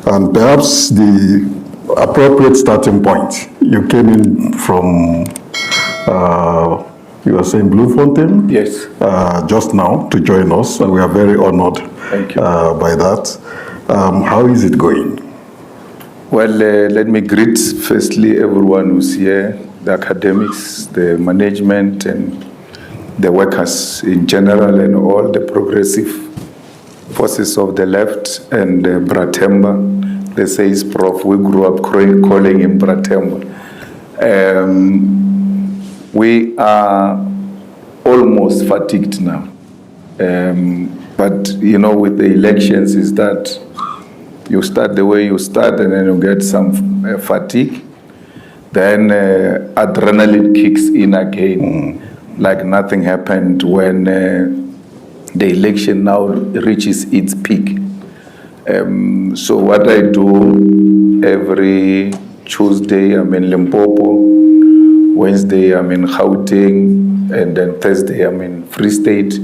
And perhaps the appropriate starting point, you came in from, you were saying Bloemfontein? Yes. Just now to join us, and we are very honored by that. How is it going? Well, let me greet firstly everyone who's here, the academics, the management, and the workers in general, and all the progressive forces of the left, and Bratemba. They say it's Prof. We grew up calling him Bratemba. We are almost fatigued now. But, you know, with the elections is that you start the way you start and then you get some fatigue. Then adrenaline kicks in again, like nothing happened when the election now reaches its peak. So what I do every Tuesday, I'm in Limpopo, Wednesday I'm in Gauteng, and then Thursday I'm in Free State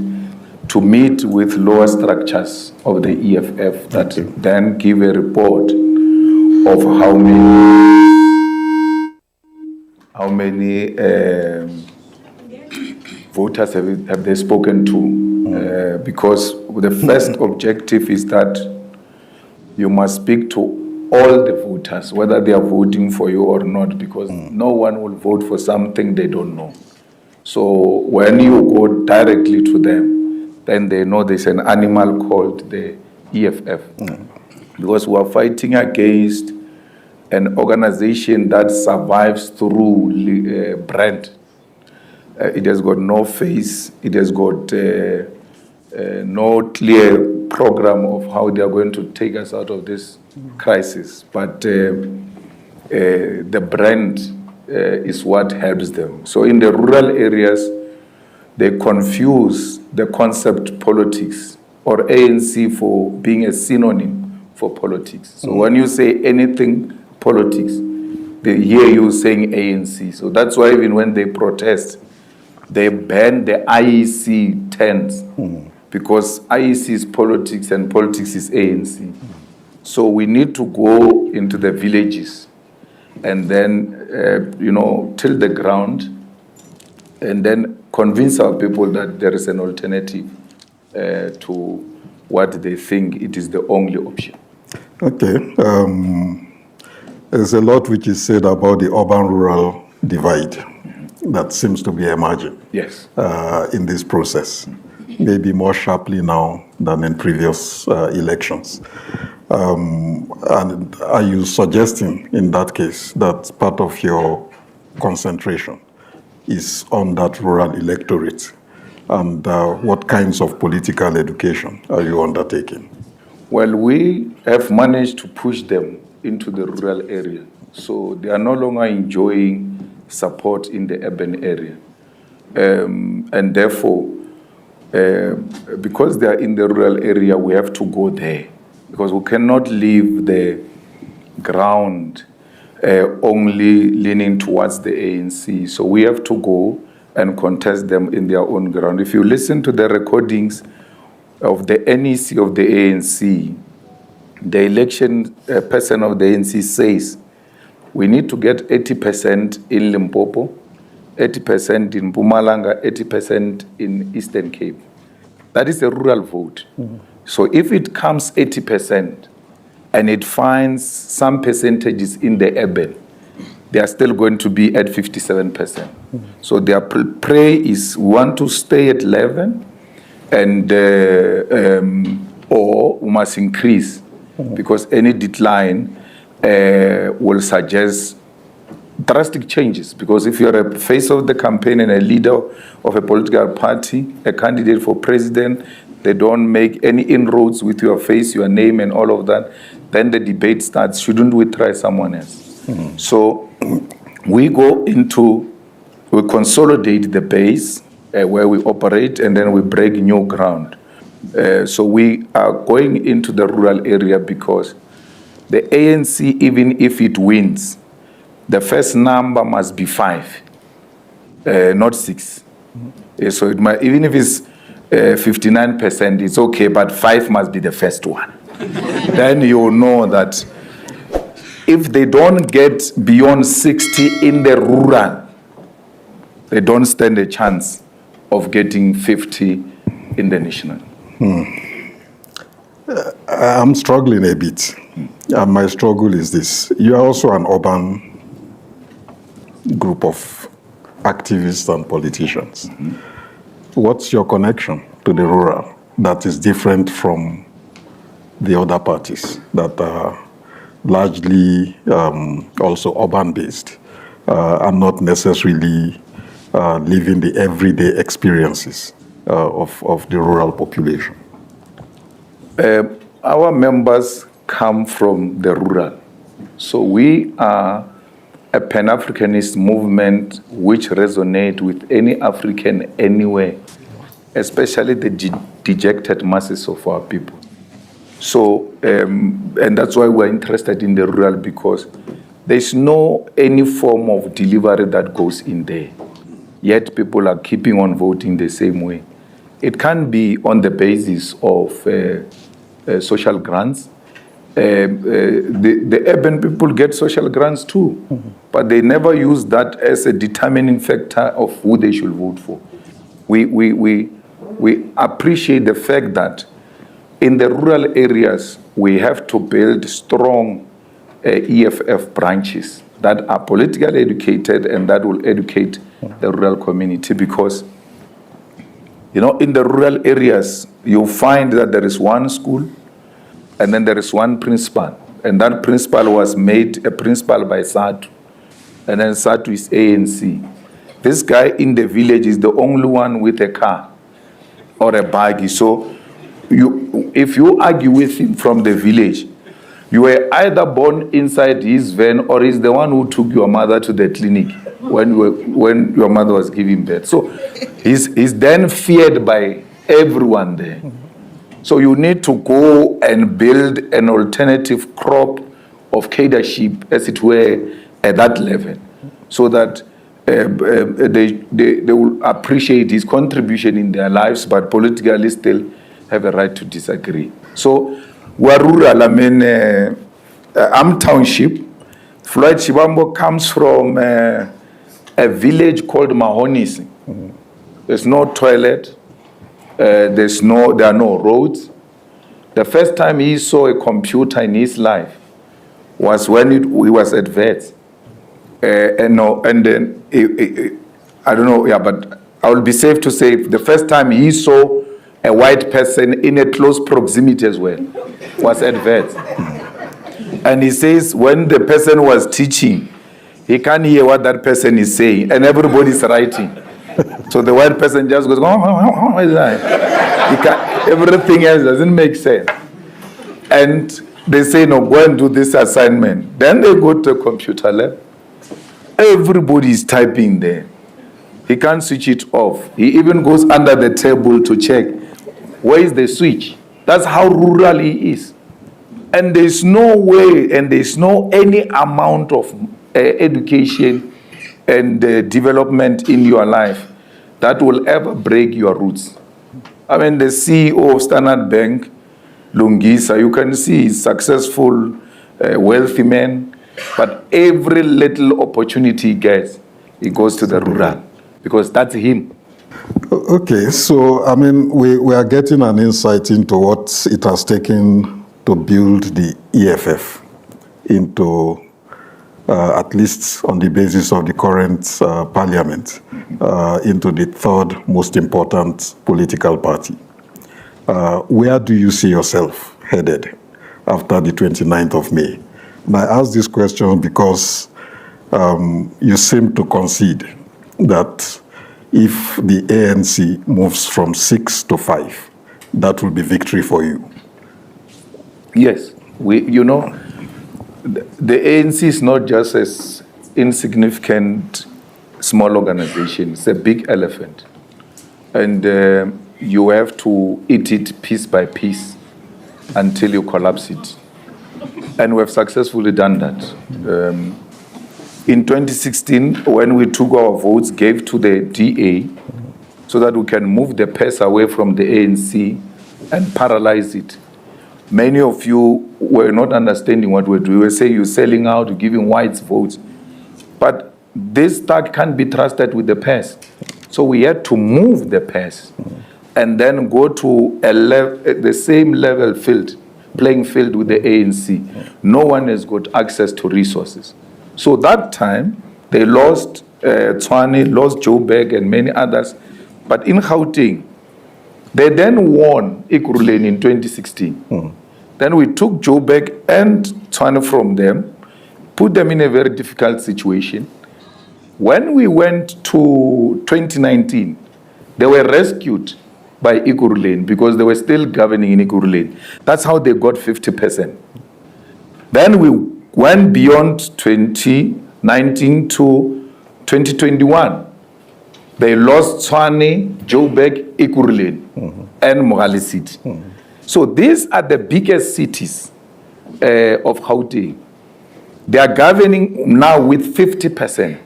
to meet with lower structures of the EFF that then give a report of how many voters have they spoken to. Because the first objective is that you must speak to all the voters, whether they are voting for you or not, because no one will vote for something they don't know. So when you go directly to them, then they know there's an animal called the EFF. Because we are fighting against an organization that survives through brand. It has got no face, it has got no clear program of how they are going to take us out of this crisis. But the brand is what helps them. So in the rural areas, they confuse the concept politics or ANC for being a synonym for politics. So when you say anything politics, they hear you saying ANC. So that's why even when they protest, they ban the IEC tents. Because IEC is politics and politics is ANC. So we need to go into the villages and then, till the ground and then convince our people that there is an alternative to what they think it is the only option. Okay. There's a lot which is said about the urban-rural divide that seems to be emerging in this process. Maybe more sharply now than in previous elections. And are you suggesting in that case that part of your concentration is on that rural electorate? And what kinds of political education are you undertaking? Well, we have managed to push them into the rural area. So they are no longer enjoying support in the urban area. And therefore, because they are in the rural area, we have to go there because we cannot leave the ground only leaning towards the ANC. So we have to go and contest them in their own ground. If you listen to the recordings of the NEC of the ANC, the election person of the ANC says we need to get 80% in Limpopo, 80% in Mpumalanga, 80% in Eastern Cape. That is a rural vote. So if it comes 80% and it finds some percentages in the urban, they are still going to be at 57%. So their prayer is we want to stay at 11 and or we must increase because any decline will suggest drastic changes, because if you're a face of the campaign and a leader of a political party, a candidate for president, they don't make any inroads with your face, your name, and all of that, then the debate starts, shouldn't we try someone else? So we consolidate the base where we operate, and then we break new ground. So we are going into the rural area because the ANC, even if it wins, the first number must be 5, not 6. So it might, even if it's 59%, it's okay, but 5 must be the first one. then you know that if they don't get beyond 60 in the rural, they don't stand a chance of getting 50 in the national. I'm struggling a bit. And my struggle is this. You are also an urban group of activists and politicians. What's your connection to the rural that is different from the other parties that are largely also urban-based and not necessarily living the everyday experiences of the rural population? Our members come from the rural. So we are a Pan-Africanist movement which resonates with any African anywhere, especially the dejected masses of our people. So, and that's why we're interested in the rural, because there's no any form of delivery that goes in there. Yet people are keeping on voting the same way. It can be on the basis of social grants. The urban people get social grants too, but they never use that as a determining factor of who they should vote for. We appreciate the fact that in the rural areas, we have to build strong EFF branches that are politically educated and that will educate the rural community, because in the rural areas, you'll find that there is one school and then there is one principal. And that principal was made a principal by SADU. And then SADU is ANC. This guy in the village is the only one with a car or a buggy. So if you argue with him from the village, you were either born inside his van or he's the one who took your mother to the clinic when your mother was giving birth. So he's then feared by everyone there. So you need to go and build an alternative crop of cadreship, as it were, at that level, so that they will appreciate his contribution in their lives, but politically still have a right to disagree. So we're rural. I mean, I'm township. Floyd Shibambo comes from a village called Mahonis. There's no toilet. There are no roads. The first time he saw a computer in his life was when he was at VET. I don't know, but I will be safe to say the first time he saw a white person in a close proximity as well was at VET. And he says when the person was teaching, he can't hear what that person is saying, and everybody's writing. So the white person just goes, everything else doesn't make sense. And they say, no, go and do this assignment. Then they go to a computer lab. Everybody is typing there. He can't switch it off. He even goes under the table to check, where is the switch? That's how rural he is. And there's no way, and there's no any amount of education and development in your life that will ever break your roots. I mean, the CEO of Standard Bank, Lungisa, you can see he's successful, wealthy man, but every little opportunity he gets, he goes to the rural, because that's him. Okay, so, I mean, we are getting an insight into what it has taken to build the EFF into at least on the basis of the current parliament, into the third most important political party. Where do you see yourself headed after the 29th of May? And I ask this question because you seem to concede that if the ANC moves from 6 to 5, that will be victory for you. Yes, the ANC is not just an insignificant small organization. It's a big elephant. And you have to eat it piece by piece until you collapse it. And we have successfully done that. In 2016, when we took our votes, gave to the DA so that we can move the purse away from the ANC and paralyze it. many of you were not understanding what we're doing. We were saying you're selling out, you're giving whites votes. But this start can't be trusted with the pairs. So we had to move the pairs and then go to the same level field, playing field with the ANC. No one has got access to resources. So that time, they lost Tshwane, lost Joburg and many others. But in Gauteng, they then won Ekurhuleni in 2016. Then we took Joburg and Tshwane from them, put them in a very difficult situation. When we went to 2019, they were rescued by Ekurhuleni because they were still governing in Ekurhuleni. That's how they got 50%. Then we went beyond 2019 to 2021. They lost Tshwane, Joburg, Ekurhuleni, and Mogale City. So these are the biggest cities of Gauteng. They are governing now with 50%.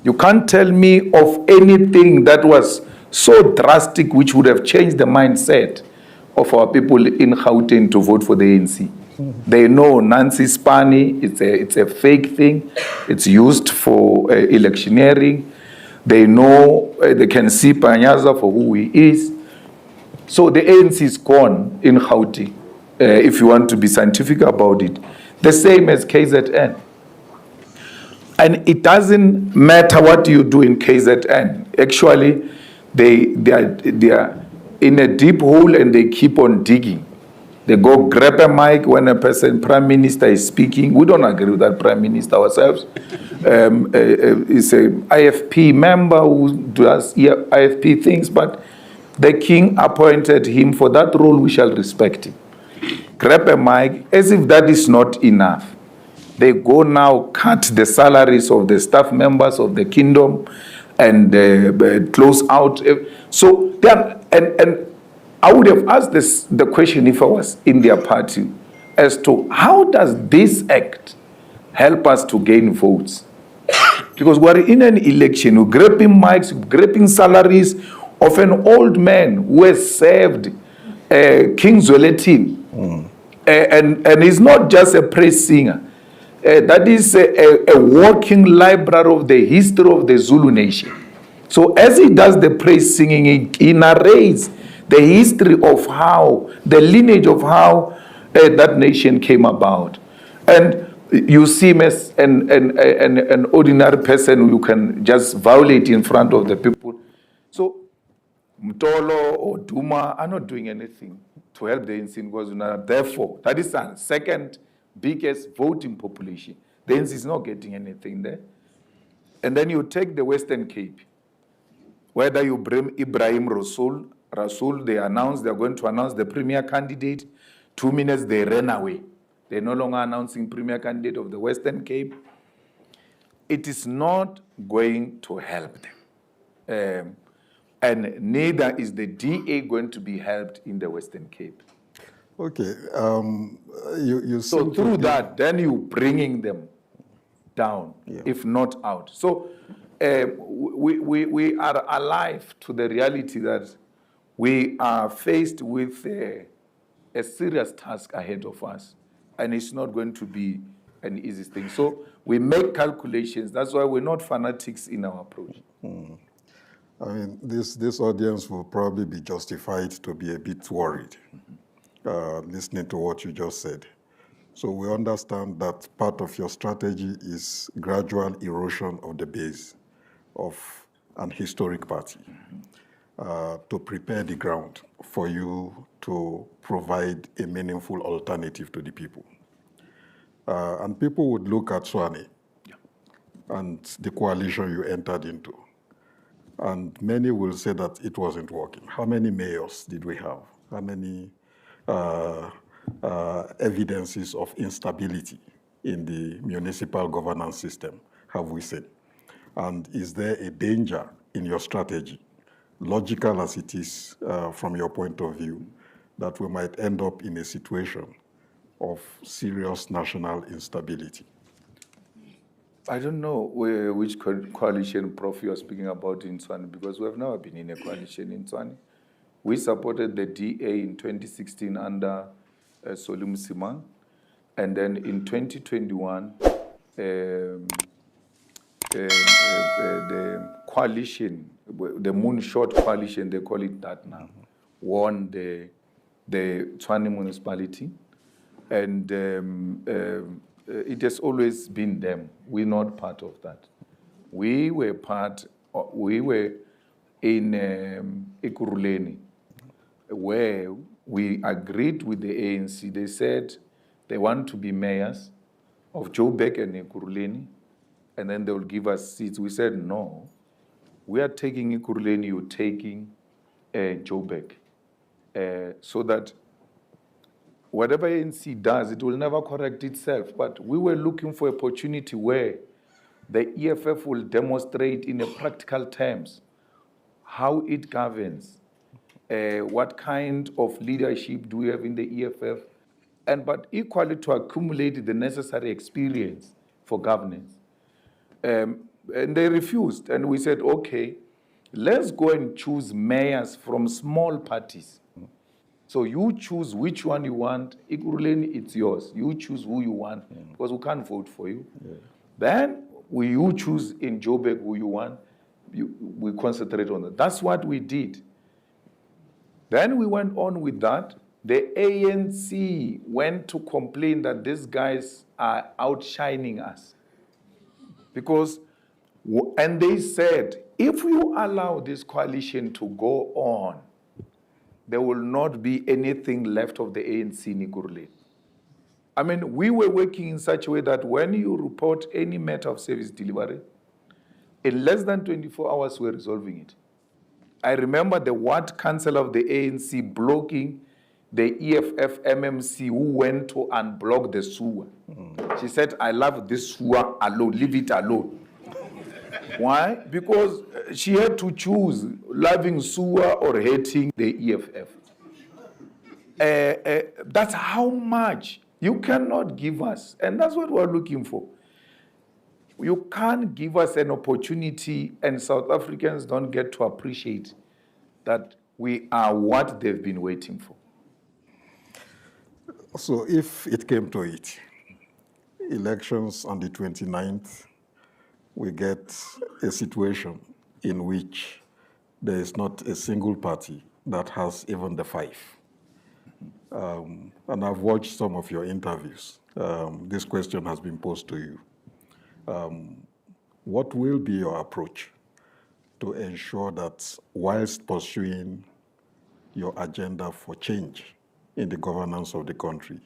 You can't tell me of anything that was so drastic which would have changed the mindset of our people in Gauteng to vote for the ANC. They know Nancy Spani, it's a fake thing. It's used for electioneering. They know, they can see Panyaza for who he is. So the ANC is gone in Gauteng, if you want to be scientific about it. The same as KZN. And it doesn't matter what you do in KZN. Actually, they are in a deep hole and they keep on digging. They go grab a mic when a prime minister is speaking. We don't agree with that prime minister ourselves. He's an IFP member who does IFP things, but the king appointed him for that role. We shall respect him. Grab a mic, as if that is not enough. They go now cut the salaries of the staff members of the kingdom and close out. So they are, and I would have asked the question if I was in their party as to how does this act help us to gain votes? Because we're in an election, we're grabbing mics, grabbing salaries of an old man who has served King Zwelithini. And he's not just a praise singer. That is a walking library of the history of the Zulu nation. So as he does the praise singing, he narrates the history of how, the lineage of how that nation came about. And you see him as an ordinary person who can just violate in front of the people. So Mtolo or Duma are not doing anything to help the ANC because therefore, that is the second biggest voting population. The ANC is not getting anything there. And then you take the Western Cape, whether you bring Ibrahim Rasool, they announced they're going to announce the premier candidate. 2 minutes, they ran away. They're no longer announcing premier candidate of the Western Cape. It is not going to help them. And neither is the DA going to be helped in the Western Cape. Okay. So through that, then you're bringing them down, if not out. So we are alive to the reality that we are faced with a serious task ahead of us, and it's not going to be an easy thing. So we make calculations. That's why we're not fanatics in our approach. I mean, this audience will probably be justified to be a bit worried, listening to what you just said. So we understand that part of your strategy is gradual erosion of the base of an historic party to prepare the ground for you to provide a meaningful alternative to the people. And people would look at Tshwane and the coalition you entered into. And many will say that it wasn't working. How many mayors did we have? How many evidences of instability in the municipal governance system have we seen? And is there a danger in your strategy, logical as it is from your point of view, that we might end up in a situation of serious national instability? I don't know which coalition, Prof, you are speaking about in Tshwane, because we have never been in a coalition in Tshwane. We supported the DA in 2016 under Solum Simang. And then in 2021, the coalition, the Moonshot coalition, they call it that now, won the Tshwane municipality. And it has always been them. We're not part of that. We were in Ekurhuleni, where we agreed with the ANC. They said they want to be mayors of Joburg and Ekurhuleni, and then they will give us seats. We said, no, we are taking Ekurhuleni, you're taking Joburg. So that whatever ANC does, it will never correct itself. But we were looking for opportunity where the EFF will demonstrate in a practical terms how it governs, what kind of leadership do we have in the EFF, but equally to accumulate the necessary experience for governance. And they refused, and we said, okay, let's go and choose mayors from small parties. So you choose which one you want. Ekurhuleni, it's yours. You choose who you want, because we can't vote for you. Then you choose in Joburg who you want. We concentrate on that. That's what we did. Then we went on with that. The ANC went to complain that these guys are outshining us. And they said, if you allow this coalition to go on, there will not be anything left of the ANC in Ekurhuleni. I mean, we were working in such a way that when you report any matter of service delivery, in less than 24 hours, we're resolving it. I remember the ward council of the ANC blocking the EFF MMC who went to unblock the sewer. She said, I love this sewer alone, leave it alone. Why? Because she had to choose loving sewer or hating the EFF. That's how much you cannot give us. And that's what we're looking for. You can't give us an opportunity, and South Africans don't get to appreciate that we are what they've been waiting for. So if it came to it, elections on the 29th, we get a situation in which there is not a single party that has even the 5. And I've watched some of your interviews. This question has been posed to you. What will be your approach to ensure that whilst pursuing your agenda for change in the governance of the country,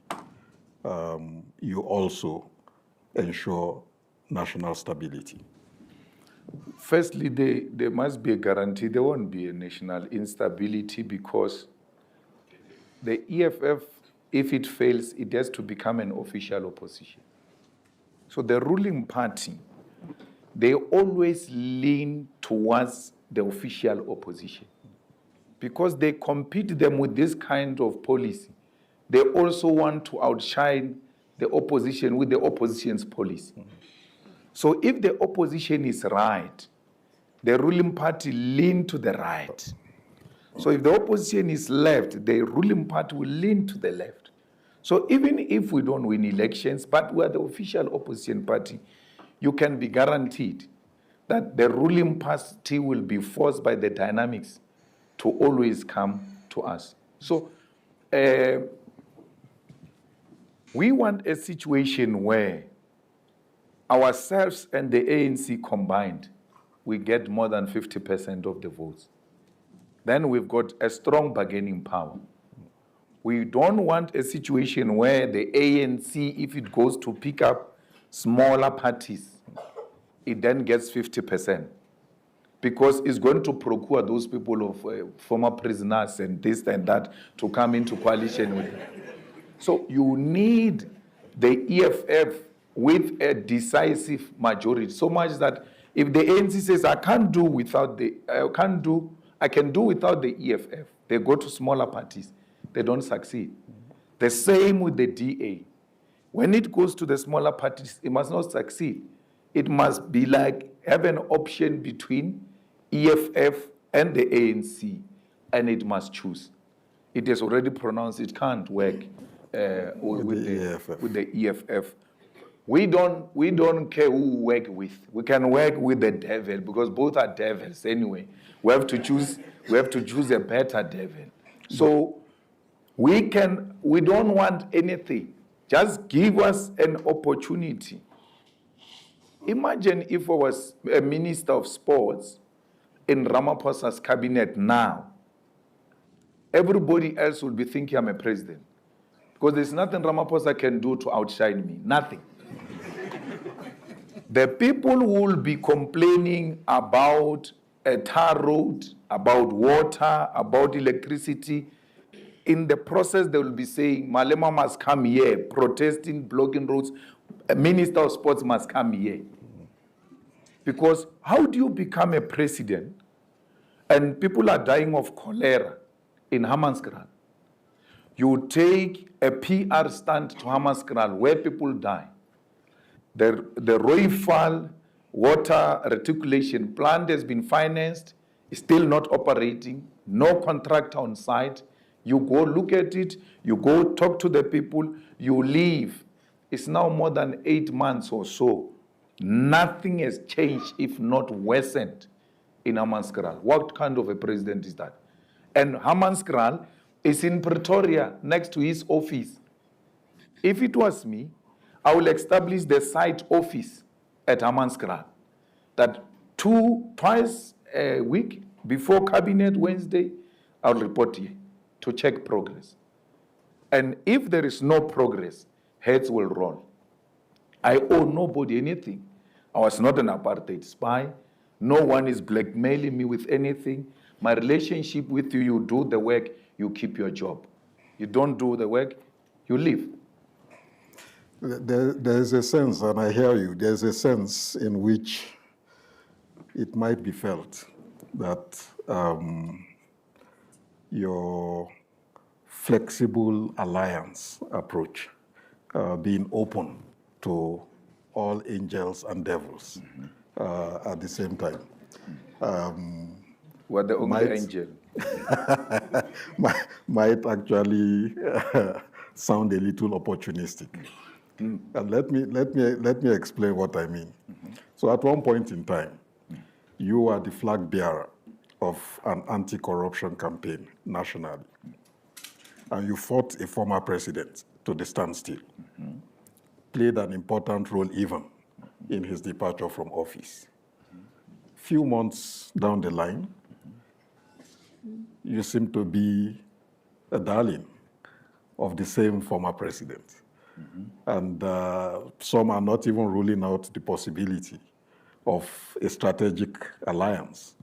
you also ensure national stability? Firstly, there must be a guarantee there won't be a national instability, because the EFF, if it fails, it has to become an official opposition. So the ruling party, they always lean towards the official opposition, because they compete them with this kind of policy. They also want to outshine the opposition with the opposition's policy. So if the opposition is right, the ruling party lean to the right. So if the opposition is left, the ruling party will lean to the left. So even if we don't win elections, but we are the official opposition party, you can be guaranteed that the ruling party will be forced by the dynamics to always come to us. So we want a situation where ourselves and the ANC combined, we get more than 50% of the votes. Then we've got a strong bargaining power. We don't want a situation where the ANC, if it goes to pick up smaller parties, it then gets 50%. Because it's going to procure those people of former prisoners and this and that to come into coalition with them. So you need the EFF with a decisive majority, so much that if the ANC says I can do without the EFF, they go to smaller parties, they don't succeed. The same with the DA. When it goes to the smaller parties, it must not succeed. It must be like have an option between EFF and the ANC, and it must choose. It has already pronounced it can't work with the EFF. We don't care who we work with. We can work with the devil because both are devils anyway. We have to choose a better devil. So we don't want anything. Just give us an opportunity. Imagine if I was a minister of sports in Ramaphosa's cabinet now. Everybody else would be thinking I'm a president. Because there's nothing Ramaphosa can do to outshine me. Nothing. The people will be complaining about a tar road, about water, about electricity. In the process, they will be saying, Malema must come here, protesting, blocking roads. A minister of sports must come here. Because how do you become a president and people are dying of cholera in Hammanskraal? You take a PR stand to Hammanskraal where people die. The Royfal water reticulation plant has been financed, is still not operating, no contractor on site. You go look at it, you go talk to the people, you leave. It's now more than 8 months or so. Nothing has changed, if not worsened, in Hammanskraal. What kind of a president is that? And Hammanskraal is in Pretoria, next to his office. If it was me, I will establish the site office at Hammanskraal. That twice a week, before Cabinet Wednesday, I'll report here to check progress. And if there is no progress, heads will roll. I owe nobody anything. I was not an apartheid spy. No one is blackmailing me with anything. My relationship with you, you do the work, you keep your job. You don't do the work, you leave. There's a sense, and I hear you, there's a sense in which it might be felt that your flexible alliance approach, being open to all angels and devils at the same time. We're the only angel. might actually sound a little opportunistic. And let me explain what I mean. So at one point in time, you are the flag bearer of an anti-corruption campaign nationally. And you fought a former president to the standstill. Played an important role even in his departure from office. Few months down the line, you seem to be a darling of the same former president. And some are not even ruling out the possibility of a strategic alliance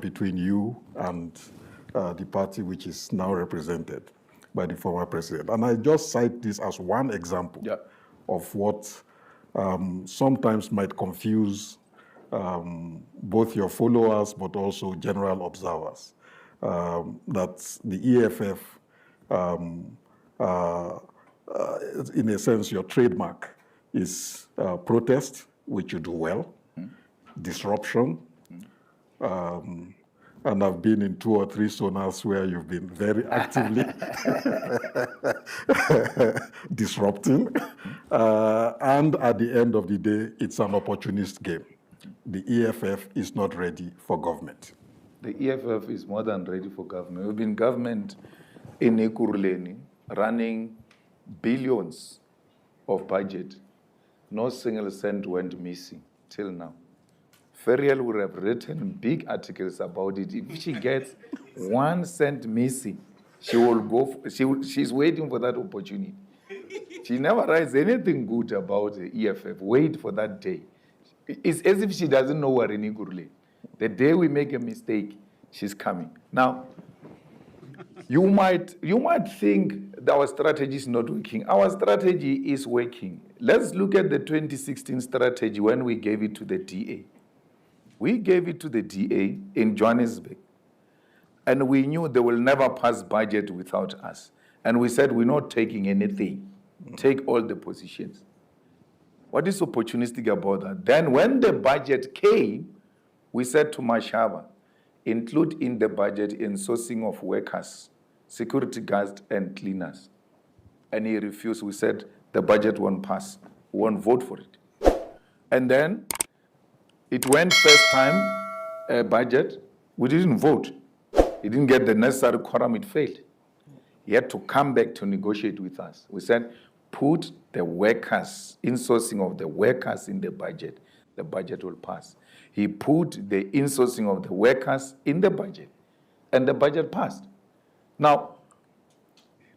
between you and the party which is now represented by the former president. And I just cite this as one example of what sometimes might confuse both your followers but also general observers. That the EFF, in a sense, your trademark is protest, which you do well, disruption, and I've been in 2 or 3 zonals where you've been very actively disrupting. And at the end of the day, it's an opportunist game. The EFF is not ready for government. The EFF is more than ready for government. We've been government in Ekurhuleni, running billions of budget. No single cent went missing till now. Ferial would have written big articles about it. If she gets 1 cent missing, she will go. She's waiting for that opportunity. She never writes anything good about the EFF. Wait for that day. It's as if she doesn't know we're in Ekurhuleni. The day we make a mistake, she's coming. Now, you might think that our strategy is not working. Our strategy is working. Let's look at the 2016 strategy when we gave it to the DA. We gave it to the DA in Johannesburg. And we knew they will never pass budget without us. And we said, we're not taking anything. Take all the positions. What is opportunistic about that? Then when the budget came, we said to Mashaba, include in the budget in sourcing of workers, security guards and cleaners. And he refused. We said, the budget won't pass. We won't vote for it. And then it went first time budget. We didn't vote. He didn't get the necessary quorum. It failed. He had to come back to negotiate with us. We said, put the workers, insourcing of the workers in the budget will pass. He put the insourcing of the workers in the budget, and the budget passed. Now,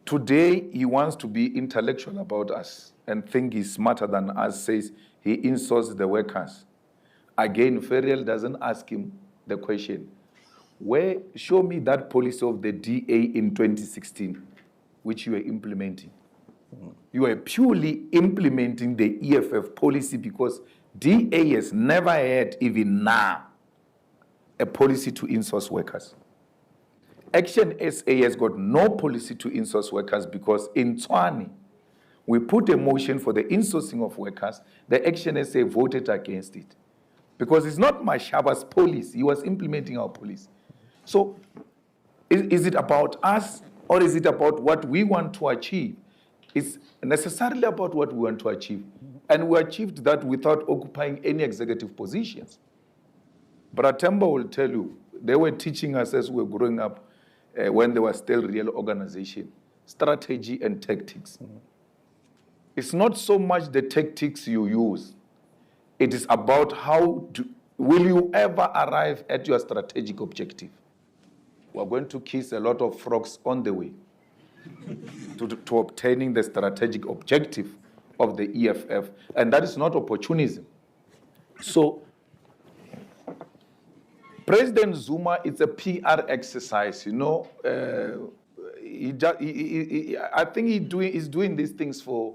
today he wants to be intellectual about us and think he's smarter than us, says he insourced the workers. Again, Ferial doesn't ask him the question, show me that policy of the DA in 2016, which you are implementing. You are purely implementing the EFF policy because DA has never had, even now, a policy to insource workers. Action SA has got no policy to insource workers because in Tshwane, we put a motion for the insourcing of workers. The Action SA voted against it because it's not Mashaba's policy. He was implementing our policy. So is it about us or is it about what we want to achieve? It's necessarily about what we want to achieve. And we achieved that without occupying any executive positions. But Atemba will tell you, they were teaching us as we were growing up, when they were still real organization, strategy and tactics. It's not so much the tactics you use. It is about will you ever arrive at your strategic objective? We're going to kiss a lot of frogs on the way to obtaining the strategic objective of the EFF, and that is not opportunism. So, President Zuma, it's a PR exercise, you know. I think he's doing these things for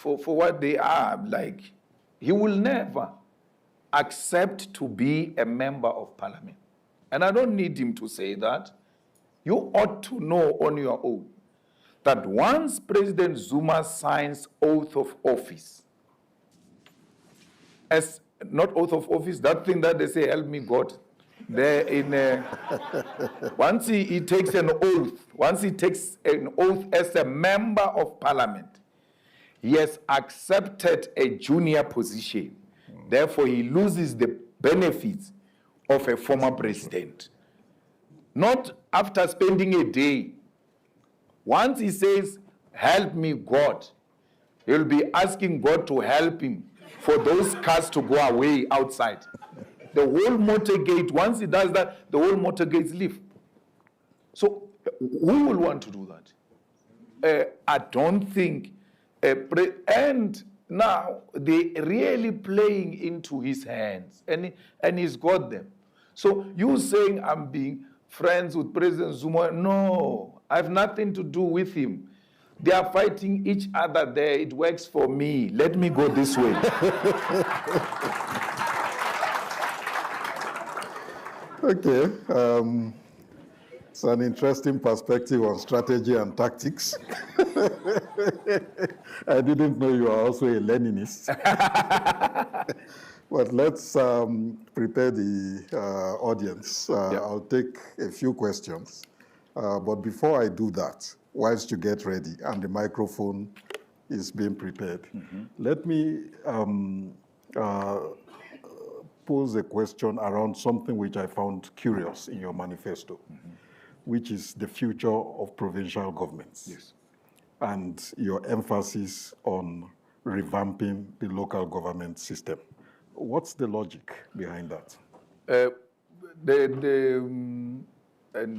what they are. Like, he will never accept to be a member of parliament. And I don't need him to say that. You ought to know on your own that once President Zuma signs oath of office, not oath of office, that thing that they say, help me God, once he takes an oath as a member of parliament, he has accepted a junior position. Therefore, he loses the benefits of a former president. Not after spending a day. Once he says, help me, God, he'll be asking God to help him for those cars to go away outside. The whole motor gate, once he does that, the whole motor gates leave. So who will want to do that? I don't think. And now they're really playing into his hands, and he's got them. So you saying I'm being friends with President Zuma? No, I have nothing to do with him. They are fighting each other there. It works for me. Let me go this way. Okay. It's an interesting perspective on strategy and tactics. I didn't know you are also a Leninist. But let's prepare the audience. I'll take a few questions. But before I do that, whilst you get ready and the microphone is being prepared, let me pose a question around something which I found curious in your manifesto, which is the future of provincial governments. Yes. And your emphasis on revamping the local government system. What's the logic behind that? And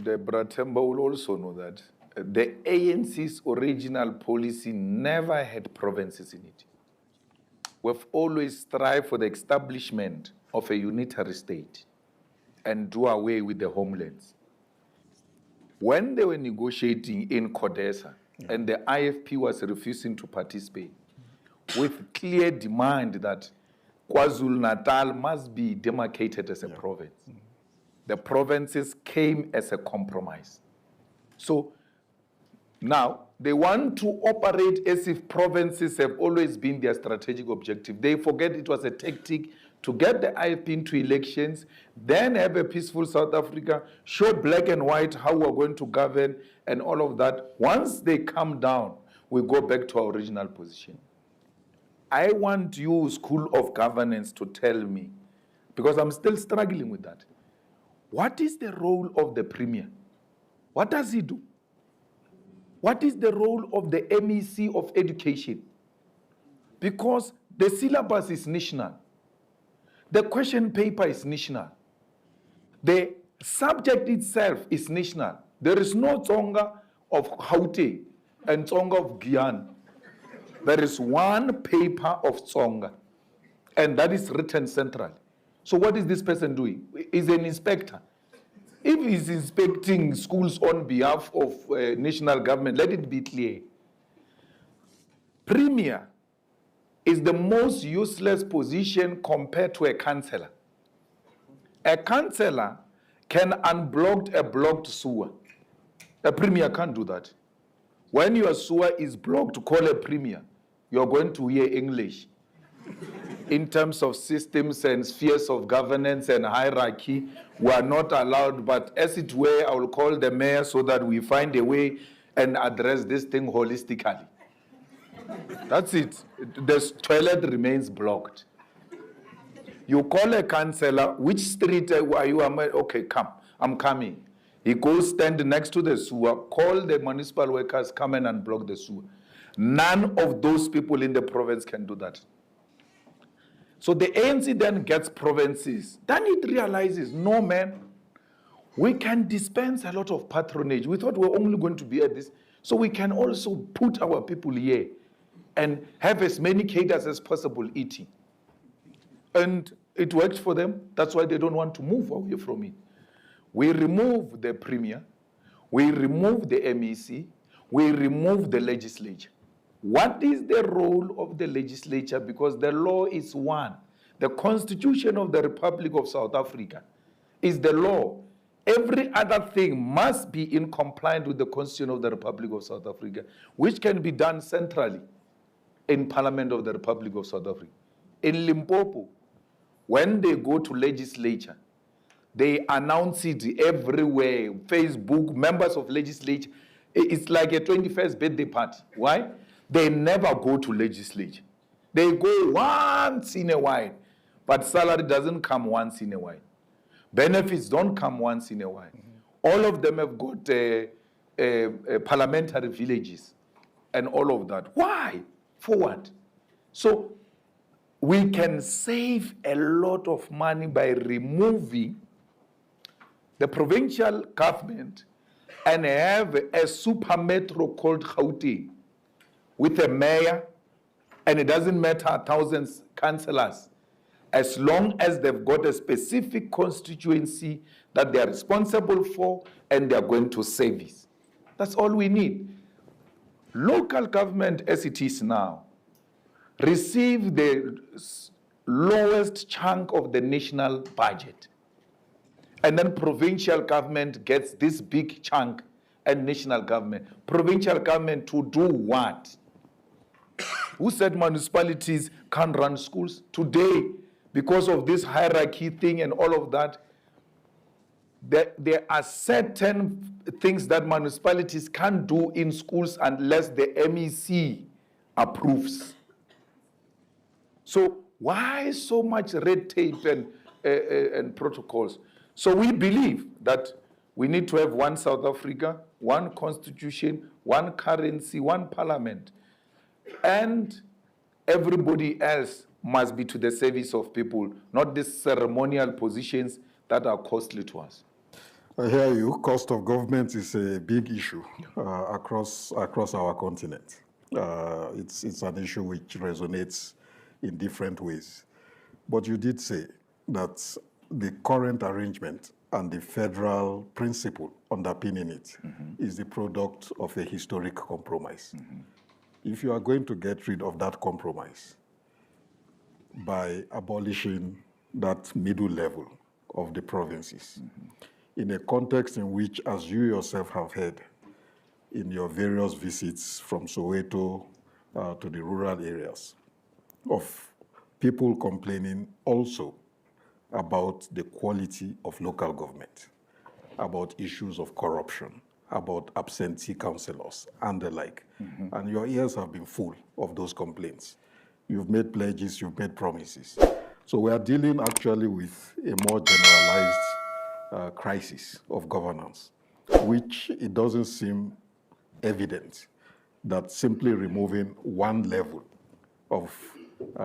Bratemba will also know that the ANC's original policy never had provinces in it. We've always strived for the establishment of a unitary state and do away with the homelands. When they were negotiating in CODESA, and the IFP was refusing to participate, with clear demand that KwaZulu-Natal must be demarcated as a province. The provinces came as a compromise. So now they want to operate as if provinces have always been their strategic objective. They forget it was a tactic to get the IFP into elections, then have a peaceful South Africa, show black and white how we're going to govern and all of that. Once they come down, we go back to our original position. I want you, School of Governance, to tell me, because I'm still struggling with that. What is the role of the Premier? What does he do? What is the role of the MEC of Education? Because the syllabus is national. The question paper is national. The subject itself is national. There is no Tsonga of Gauteng and Tsonga of Guyana. There is one paper of Tsonga, and that is written centrally. So what is this person doing? He's an inspector. If he's inspecting schools on behalf of national government, let it be clear. Premier is the most useless position compared to a councillor. A councillor can unblock a blocked sewer. A premier can't do that. When your sewer is blocked, call a premier. You're going to hear English. In terms of systems and spheres of governance and hierarchy, we are not allowed, but as it were, I will call the mayor so that we find a way and address this thing holistically. That's it. The toilet remains blocked. You call a councillor, which street are you? Okay, come. I'm coming. He goes stand next to the sewer, call the municipal workers, come in and block the sewer. None of those people in the province can do that. So the ANC then gets provinces. Then it realizes, no man, we can dispense a lot of patronage. We thought we were only going to be at this. So we can also put our people here and have as many cadres as possible eating. And it worked for them. That's why they don't want to move away from it. We remove the premier, we remove the MEC, we remove the legislature. What is the role of the legislature? Because the law is one. The Constitution of the Republic of South Africa is the law. Every other thing must be in compliance with the Constitution of the Republic of South Africa, which can be done centrally in Parliament of the Republic of South Africa. In Limpopo, when they go to legislature, they announce it everywhere. Facebook, members of legislature. It's like a 21st birthday party. Why? They never go to legislature. They go once in a while. But salary doesn't come once in a while. Benefits don't come once in a while. All of them have got parliamentary villages and all of that. Why? For what? So we can save a lot of money by removing the provincial government and have a super metro called Gauteng with a mayor, and it doesn't matter thousands councillors, as long as they've got a specific constituency that they are responsible for and they are going to service. That's all we need. Local government, as it is now, receive the lowest chunk of the national budget. And then provincial government gets this big chunk and national government. Provincial government to do what? Who said municipalities can't run schools? Today, because of this hierarchy thing and all of that, there are certain things that municipalities can't do in schools unless the MEC approves. So why so much red tape and protocols? So we believe that we need to have one South Africa, one constitution, one currency, one parliament. And everybody else must be to the service of people, not these ceremonial positions that are costly to us. I hear you. Cost of government is a big issue across our continent. It's an issue which resonates in different ways. But you did say that the current arrangement and the federal principle underpinning it is the product of a historic compromise. If you are going to get rid of that compromise by abolishing that middle level of the provinces, in a context in which, as you yourself have heard in your various visits from Soweto to the rural areas, of people complaining also about the quality of local government, about issues of corruption, about absentee councillors and the like. And your ears have been full of those complaints. You've made pledges, you've made promises. So we are dealing actually with a more generalized crisis of governance, which it doesn't seem evident that simply removing one level of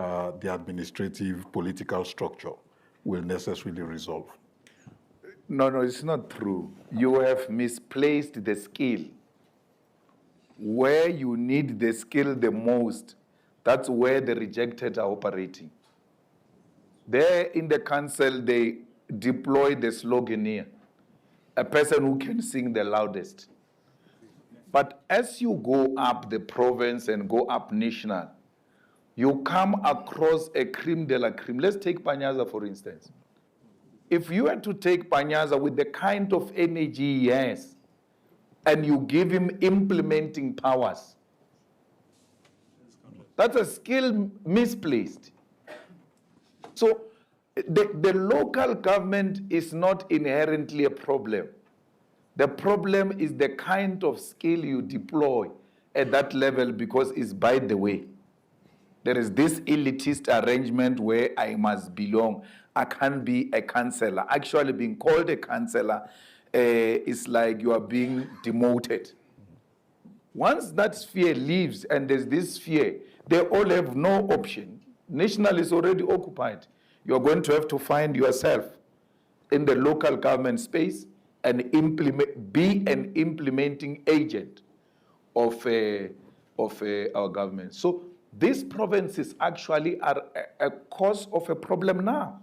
the administrative political structure will necessarily resolve. No, it's not true. You have misplaced the skill. Where you need the skill the most, that's where the rejected are operating. There in the council, they deploy the sloganeer, a person who can sing the loudest. But as you go up the province and go up national, you come across a creme de la creme. Let's take Panyaza, for instance. If you had to take Panyaza with the kind of energy he has, and you give him implementing powers, that's a skill misplaced. So the local government is not inherently a problem. The problem is the kind of skill you deploy at that level, because it's by the way. There is this elitist arrangement where I must belong. I can't be a councillor. Actually, being called a councillor is like you are being demoted. Once that sphere leaves and there's this sphere, they all have no option. National is already occupied. You're going to have to find yourself in the local government space and be an implementing agent of our government. So these provinces actually are a cause of a problem now.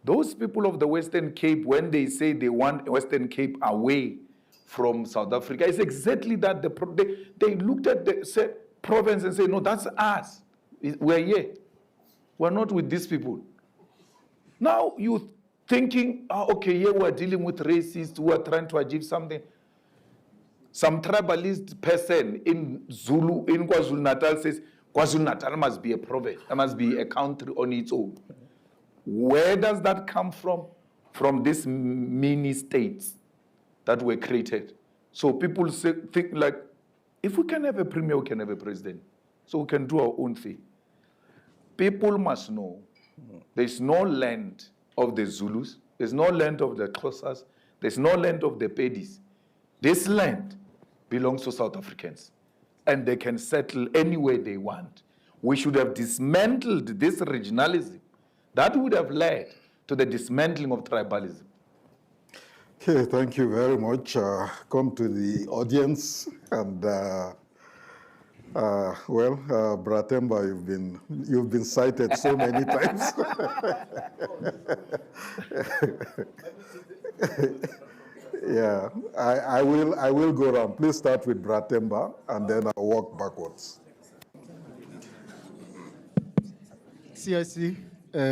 Those people of the Western Cape, when they say they want Western Cape away from South Africa, it's exactly that. They looked at the province and said, no, that's us. We're here. We're not with these people. Now you're thinking, okay, here we're dealing with racists who are trying to achieve something. Some tribalist person in Zulu, in KwaZulu-Natal says, KwaZulu-Natal must be a province. It must be a country on its own. Where does that come from? From these mini states that were created. So people think like, if we can have a premier, we can have a president. So we can do our own thing. People must know there's no land of the Zulus, there's no land of the Xhosas, there's no land of the Pedis. This land belongs to South Africans, and they can settle anywhere they want. We should have dismantled this regionalism. That would have led to the dismantling of tribalism. Okay, thank you very much. Come to the audience, and Bratemba, you've been cited so many times. Yeah, I will go around. Please start with Bratemba, and then I'll walk backwards. CIC,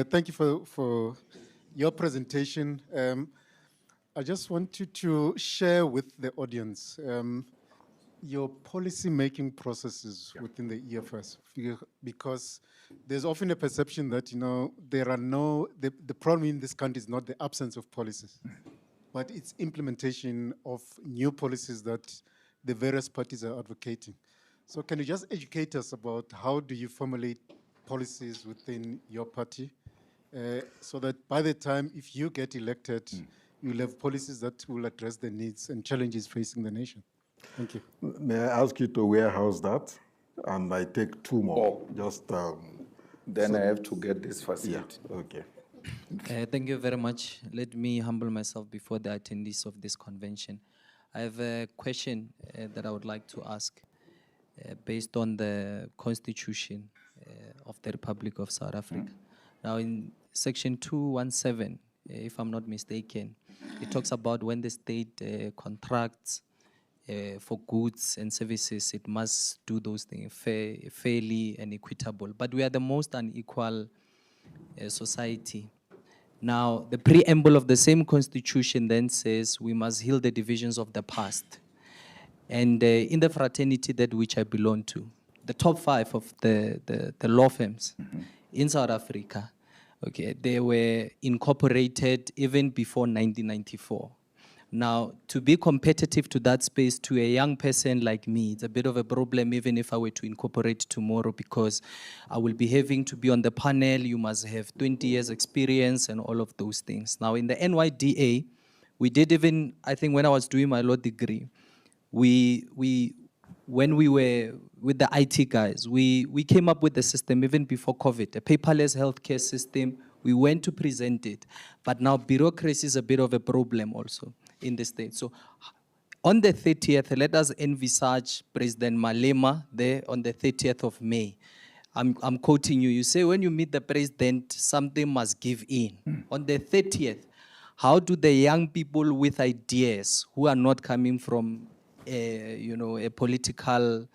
thank you for your presentation. I just wanted to share with the audience your policy-making processes within the EFS, because there's often a perception that, there are the problem in this country is not the absence of policies, but it's implementation of new policies that the various parties are advocating. So can you just educate us about how do you formulate policies within your party so that by the time if you get elected, you'll have policies that will address the needs and challenges facing the nation? Thank you. May I ask you to warehouse that? And I take two more. Then I have to get this facility. Yeah, okay. Thank you very much. Let me humble myself before the attendees of this convention. I have a question that I would like to ask based on the Constitution of the Republic of South Africa. Now, in Section 217, if I'm not mistaken, it talks about when the state contracts for goods and services, it must do those things fairly and equitable. But we are the most unequal society. Now, the preamble of the same constitution then says we must heal the divisions of the past. And in the fraternity that which I belong to, the top 5 of the law firms in South Africa, okay, they were incorporated even before 1994. Now, to be competitive to that space to a young person like me, it's a bit of a problem even if I were to incorporate tomorrow, because I will be having to be on the panel. You must have 20 years experience and all of those things. Now, in the NYDA, we did even, I think when I was doing my law degree, when we were with the IT guys, we came up with a system even before COVID, a paperless healthcare system. We went to present it, but now bureaucracy is a bit of a problem also in the state. So on the 30th, let us envisage President Malema there on the 30th of May. I'm quoting you. You say when you meet the president, something must give in. On the 30th, how do the young people with ideas who are not coming from a political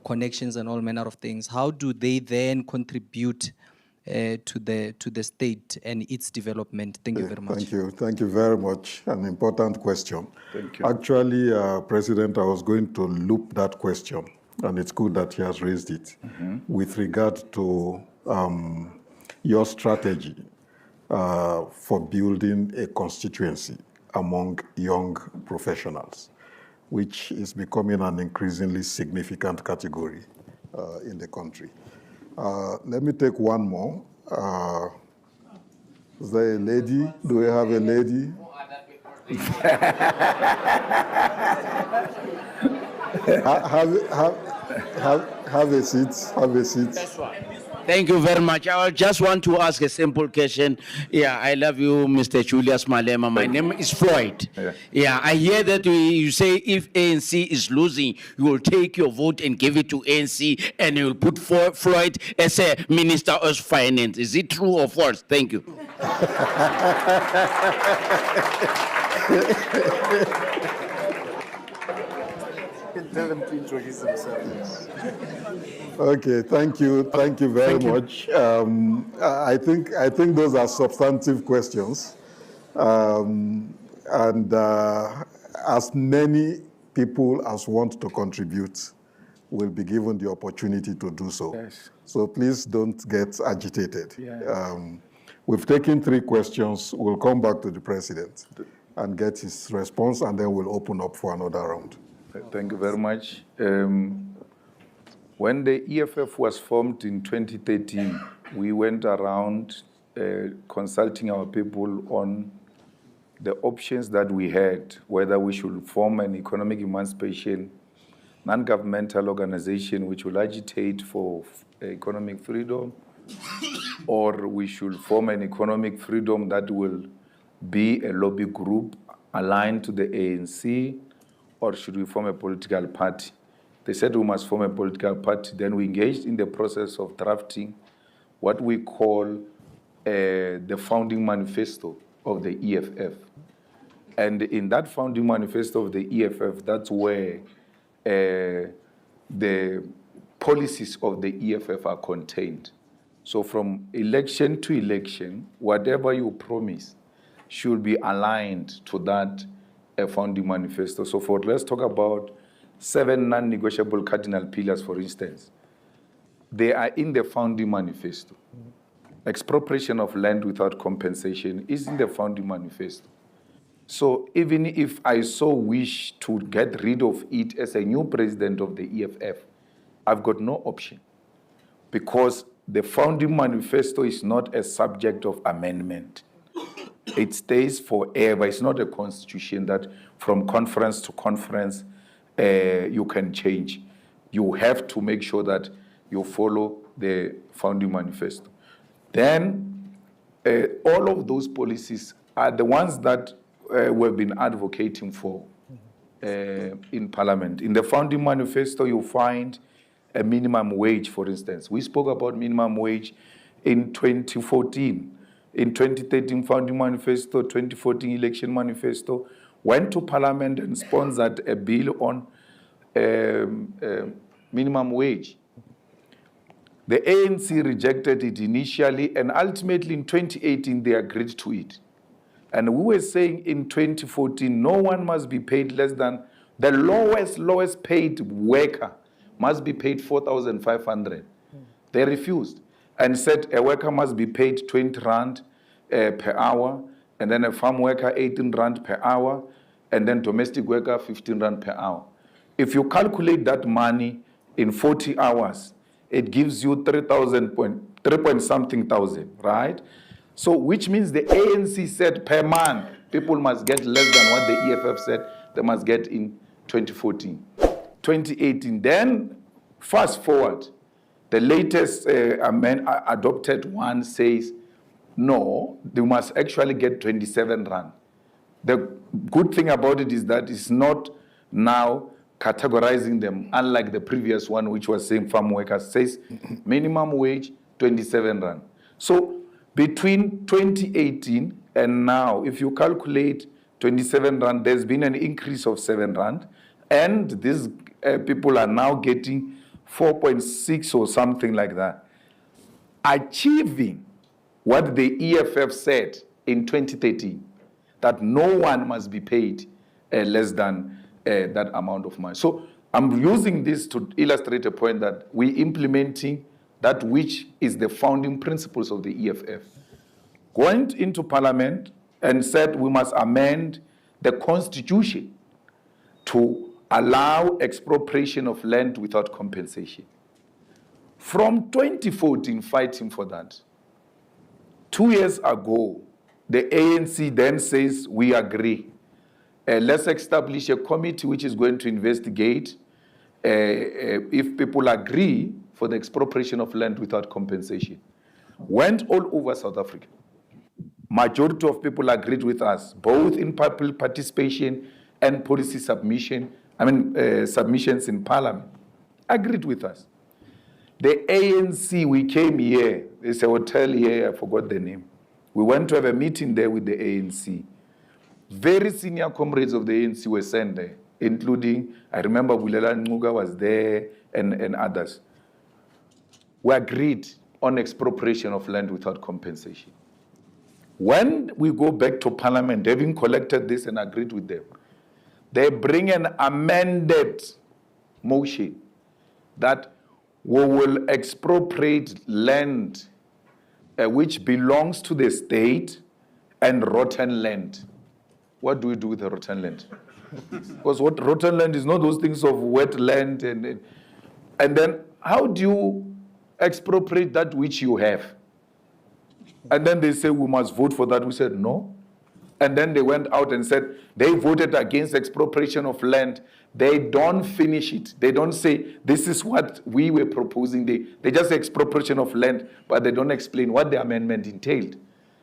connections and all manner of things, how do they then contribute to the state and its development? Thank you very much. Thank you very much. An important question. Thank you. Actually, President, I was going to loop that question, and it's good that he has raised it, with regard to your strategy for building a constituency among young professionals, which is becoming an increasingly significant category in the country. Let me take one more. Is there a lady? Do we have a lady? Have a seat. Have a seat. That's right. Thank you very much. I just want to ask a simple question. Yeah, I love you, Mr. Julius Malema. My name is Floyd. Yeah, I hear that you say if ANC is losing, you will take your vote and give it to ANC, and you will put Floyd as a Minister of Finance. Is it true or false? Thank you. Tell them to introduce themselves. Okay, thank you very much. I think those are substantive questions, and as many people as want to contribute will be given the opportunity to do so. Yes. So please don't get agitated. Yeah. We've taken 3 questions. We'll come back to the president and get his response, and then we'll open up for another round. Thank you very much. When the EFF was formed in 2013, we went around consulting our people on the options that we had, whether we should form an economic emancipation, non-governmental organization which will agitate for economic freedom, or we should form an economic freedom that will be a lobby group aligned to the ANC, or should we form a political party? They said we must form a political party. Then we engaged in the process of drafting what we call the founding manifesto of the EFF. And in that founding manifesto of the EFF, that's where the policies of the EFF are contained. So from election to election, whatever you promise should be aligned to that founding manifesto. So let's talk about 7 non-negotiable cardinal pillars, for instance. They are in the founding manifesto. Expropriation of land without compensation is in the founding manifesto. So even if I so wish to get rid of it as a new president of the EFF, I've got no option, because the founding manifesto is not a subject of amendment. It stays forever. It's not a constitution that from conference to conference you can change. You have to make sure that you follow the founding manifesto. Then all of those policies are the ones that we've been advocating for in Parliament. In the founding manifesto, you find a minimum wage, for instance. We spoke about minimum wage in 2014. In 2013 founding manifesto, 2014 election manifesto, went to Parliament and sponsored a bill on minimum wage. The ANC rejected it initially, and ultimately in 2018 they agreed to it. And we were saying in 2014, no one must be paid less than the lowest paid worker must be paid 4,500. They refused and said a worker must be paid 20 rand per hour, and then a farm worker 18 rand per hour, and then domestic worker 15 rand per hour. If you calculate that money in 40 hours, it gives you 3 point something thousand, right? So which means the ANC said per month, people must get less than what the EFF said they must get in 2014. 2018, then fast forward, the latest adopted one says, no, they must actually get 27 rand. The good thing about it is that it's not now categorizing them, unlike the previous one, which was saying farm workers, says minimum wage, 27 rand. So between 2018 and now, if you calculate 27 rand, there's been an increase of 7 rand, and these people are now getting 4.6 or something like that, achieving what the EFF said in 2013, that no one must be paid less than that amount of money. So I'm using this to illustrate a point that we're implementing that which is the founding principles of the EFF. Went into parliament and said we must amend the constitution to allow expropriation of land without compensation. From 2014, fighting for that. 2 years ago, the ANC then says, we agree. Let's establish a committee which is going to investigate if people agree for the expropriation of land without compensation. Went all over South Africa. Majority of people agreed with us, both in public participation and policy submission, submissions in parliament. Agreed with us. The ANC, we came here, there's a hotel here, I forgot the name. We went to have a meeting there with the ANC. Very senior comrades of the ANC were sent there, including, I remember Bulela Ncuga was there and others. We agreed on expropriation of land without compensation. When we go back to parliament, having collected this and agreed with them, they bring an amended motion that we will expropriate land which belongs to the state and rotten land. What do we do with the rotten land? Because what rotten land is not those things of wet land. And then how do you expropriate that which you have? And then they say we must vote for that. We said no. And then they went out and said they voted against expropriation of land. They don't finish it. They don't say this is what we were proposing. They just say expropriation of land, but they don't explain what the amendment entailed.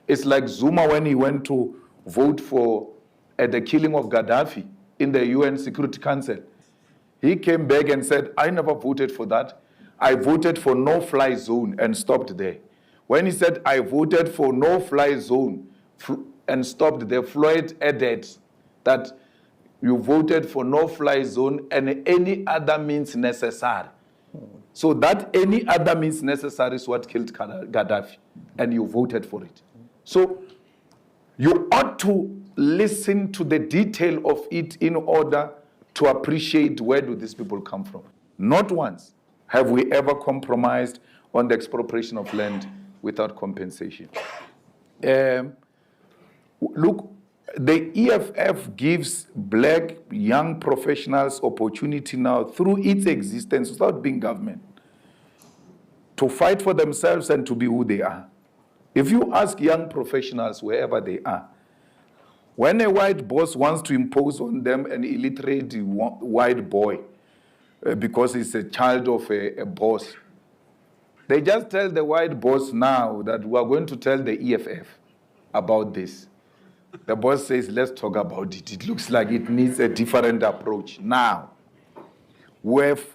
It's like Zuma when he went to vote for the killing of Gaddafi in the UN Security Council. He came back and said, I never voted for that. I voted for no-fly zone and stopped there. When he said, I voted for no-fly zone and stopped there, Floyd added that you voted for no-fly zone and any other means necessary. So that any other means necessary is what killed Gaddafi, and you voted for it. So you ought to listen to the detail of it in order to appreciate where do these people come from. Not once have we ever compromised on the expropriation of land without compensation. Look, the EFF gives black young professionals opportunity now through its existence without being government to fight for themselves and to be who they are. If you ask young professionals wherever they are, when a white boss wants to impose on them an illiterate white boy because he's a child of a boss, they just tell the white boss now that we are going to tell the EFF about this. The boss says, let's talk about it. It looks like it needs a different approach. Now, we've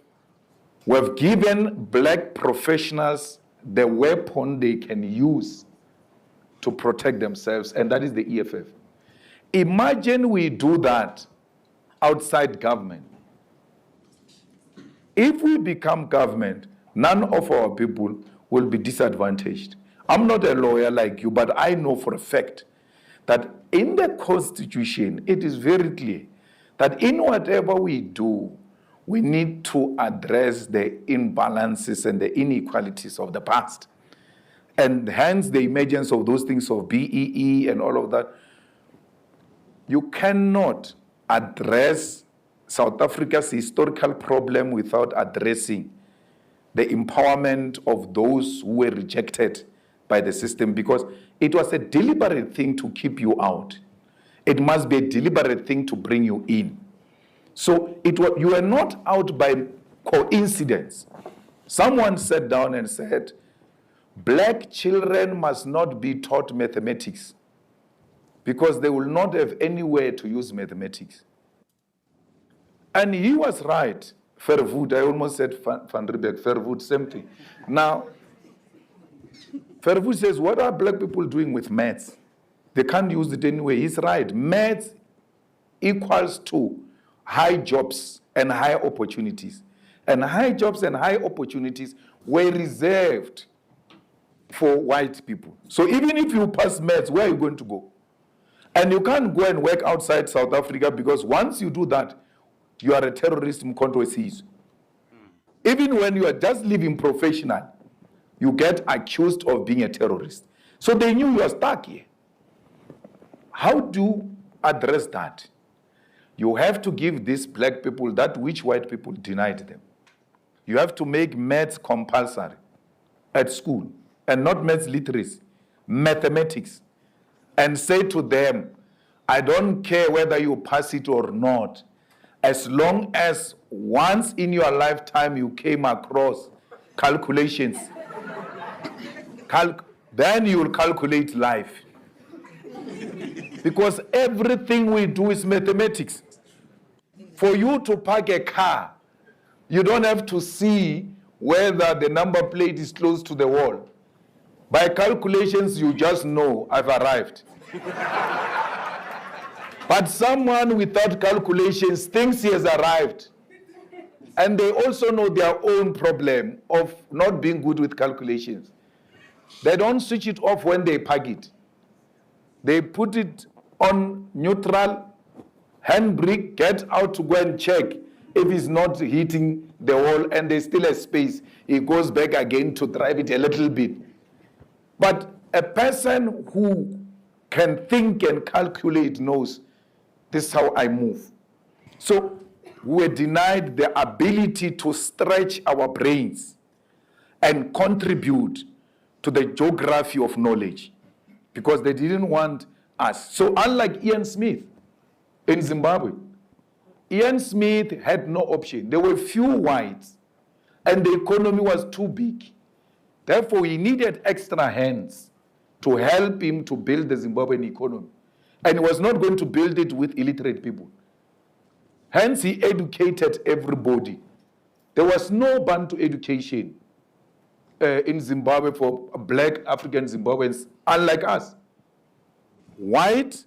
given black professionals the weapon they can use to protect themselves, and that is the EFF. Imagine we do that outside government. If we become government, none of our people will be disadvantaged. I'm not a lawyer like you, but I know for a fact that in the Constitution, it is very clear that in whatever we do, we need to address the imbalances and the inequalities of the past. And hence the emergence of those things of BEE and all of that. You cannot address South Africa's historical problem without addressing the empowerment of those who were rejected by the system, because it was a deliberate thing to keep you out. It must be a deliberate thing to bring you in. So you were not out by coincidence. Someone sat down and said, black children must not be taught mathematics because they will not have anywhere to use mathematics. And he was right. Verwoerd, I almost said Van Riebeeck, Verwoerd, same thing. Now, Verwoerd says, what are black people doing with maths? They can't use it anyway. He's right. Maths equals to high jobs and high opportunities. And high jobs and high opportunities were reserved for white people. So even if you pass maths, where are you going to go? And you can't go and work outside South Africa, because once you do that, you are a terrorist in consequences. Even when you are just living professional, you get accused of being a terrorist. So they knew you were stuck here. How do you address that? You have to give these black people that which white people denied them. You have to make maths compulsory at school, and not maths literacy, mathematics, and say to them, I don't care whether you pass it or not, as long as once in your lifetime you came across calculations, then you will calculate life. Because everything we do is mathematics. For you to park a car, you don't have to see whether the number plate is close to the wall. By calculations, you just know, I've arrived. But someone without calculations thinks he has arrived. And they also know their own problem of not being good with calculations. They don't switch it off when they park it. They put it on neutral, handbrake, get out to go and check if it's not hitting the wall and there's still a space. He goes back again to drive it a little bit. But a person who can think and calculate knows, this is how I move. So we were denied the ability to stretch our brains and contribute to the geography of knowledge, because they didn't want us. So unlike Ian Smith in Zimbabwe, Ian Smith had no option. There were few whites, and the economy was too big. Therefore, he needed extra hands to help him to build the Zimbabwean economy. And he was not going to build it with illiterate people. Hence, he educated everybody. There was no Bantu education in Zimbabwe for black African Zimbabweans, unlike us. White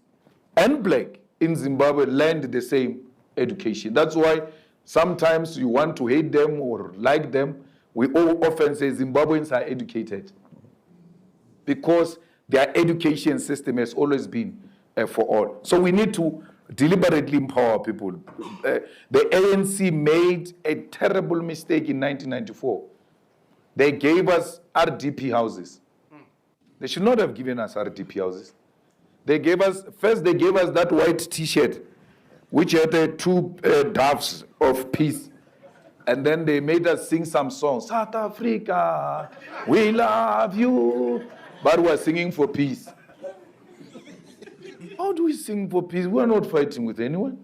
and black in Zimbabwe learned the same education. That's why sometimes you want to hate them or like them. We all often say Zimbabweans are educated, because their education system has always been for all. So we need to deliberately empower people. The ANC made a terrible mistake in 1994. They gave us RDP houses. They should not have given us RDP houses. They gave us that white T-shirt, which had two doves of peace. And then they made us sing some songs. South Africa, we love you. But we're singing for peace. How do we sing for peace? We're not fighting with anyone.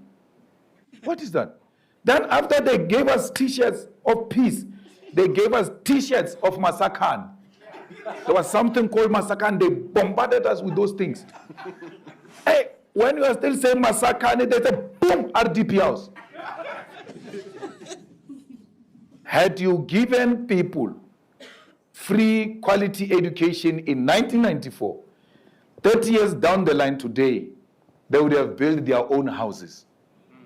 What is that? Then after they gave us T-shirts of peace, they gave us T-shirts of Masakan. There was something called Masakan. They bombarded us with those things. Hey, when you are still saying Masakan, they said, boom, RDP house. Had you given people free quality education in 1994, 30 years down the line today, they would have built their own houses.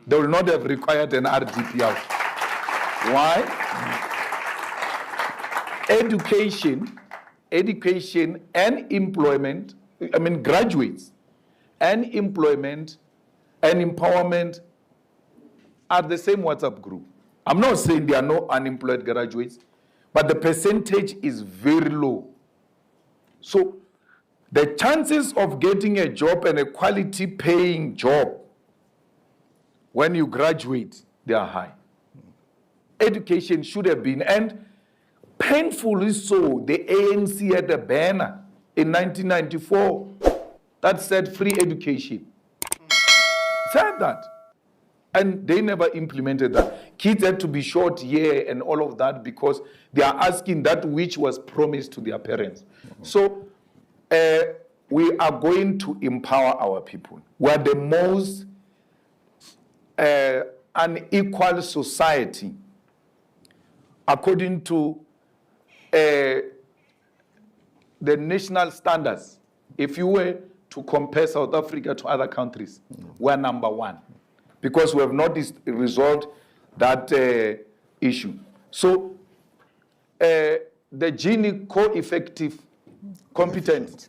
They would not have required an RDP house. Why? Education and employment, graduates and employment and empowerment are the same WhatsApp group. I'm not saying there are no unemployed graduates, but the percentage is very low. So the chances of getting a job and a quality paying job When you graduate, they are high. Education should have been, and painfully so, the ANC had a banner in 1994 that said free education. Said that. And they never implemented that. Kids had to be short here and all of that because they are asking that which was promised to their parents. So we are going to empower our people. We are the most unequal society according to the national standards. If you were to compare South Africa to other countries, we're number one because we have not resolved that issue. So the Gini co-effective competent,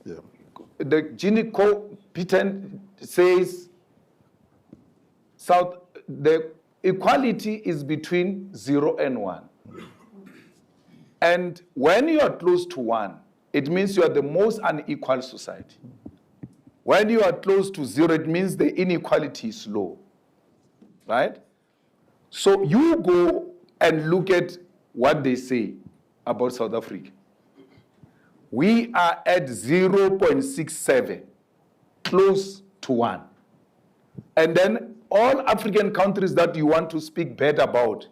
the Gini competent says the equality is between 0 and 1. And when you are close to 1, it means you are the most unequal society. When you are close to 0, it means the inequality is low. Right? So you go and look at what they say about South Africa. We are at 0.67, close to 1. And then all African countries that you want to speak bad about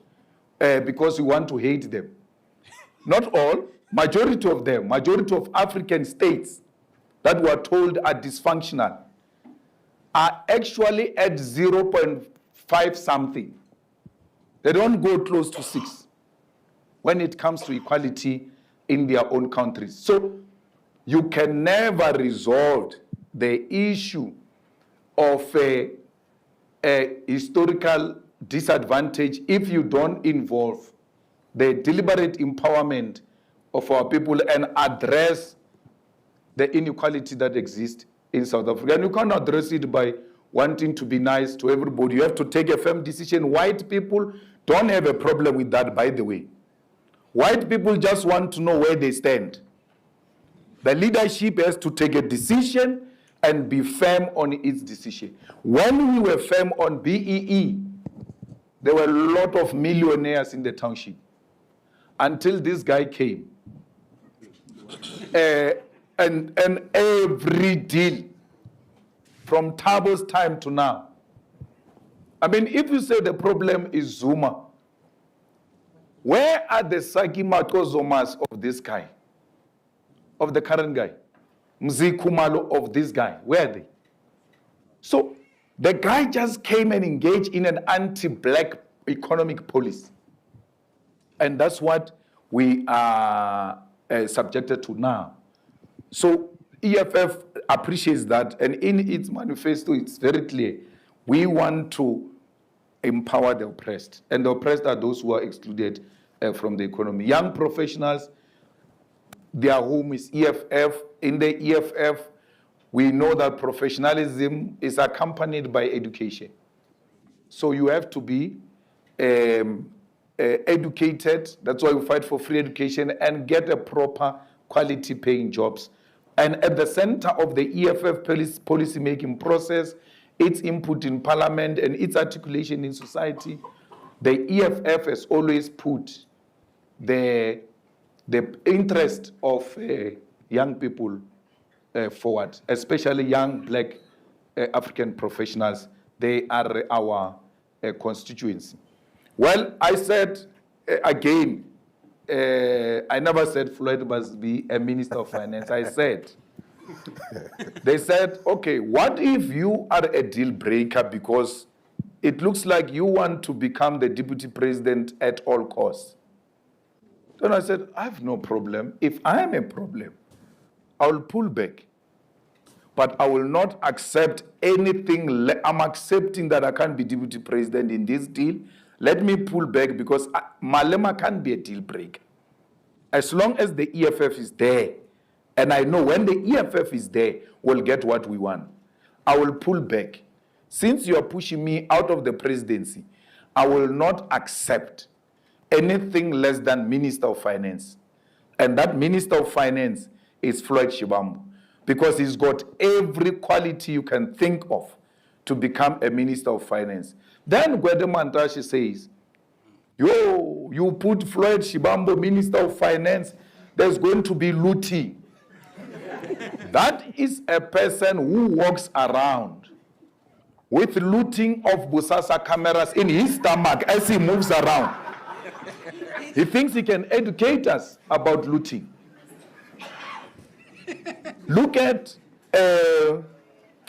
because you want to hate them. Not all, majority of them, majority of African states that were told are dysfunctional are actually at 0.5 something. They don't go close to 6 when it comes to equality in their own countries. So you can never resolve the issue of a historical disadvantage if you don't involve the deliberate empowerment of our people and address the inequality that exists in South Africa. And you can't address it by wanting to be nice to everybody. You have to take a firm decision. White people don't have a problem with that, by the way. White people just want to know where they stand. The leadership has to take a decision and be firm on its decision. When we were firm on BEE, there were a lot of millionaires in the township. Until this guy came. And every deal, from Tabo's time to now. I mean, if you say the problem is Zuma, where are the Saki Matozomas of this guy? Of the current guy? Mzikumalo of this guy? Where are they? So the guy just came and engaged in an anti-black economic policy. And that's what we are subjected to now. So EFF appreciates that, and in its manifesto, it's very clear. We want to empower the oppressed, and the oppressed are those who are excluded from the economy. Young professionals, their home is EFF. In the EFF, we know that professionalism is accompanied by education. So you have to be educated. That's why we fight for free education and get a proper quality paying jobs. And at the center of the EFF policy-making process, its input in parliament and its articulation in society, the EFF has always put the interest of young people forward, especially young black African professionals. They are our constituency. Well, I said again, I never said Floyd must be a minister of finance. I said, they said, okay, what if you are a deal breaker because it looks like you want to become the deputy president at all costs? Then I said, I have no problem. If I am a problem, I will pull back. But I will not accept anything. I'm accepting that I can't be deputy president in this deal. Let me pull back because Malema can't be a deal breaker. As long as the EFF is there, and I know when the EFF is there, we'll get what we want. I will pull back. Since you are pushing me out of the presidency, I will not accept anything less than Minister of Finance. And that Minister of Finance is Floyd Shivambu, because he's got every quality you can think of to become a Minister of Finance. Then Gwede Mantashe says, yo, you put Floyd Shibambo, Minister of Finance, there's going to be looting. That is a person who walks around with looting of Busasa cameras in his stomach as he moves around. He thinks he can educate us about looting. Look at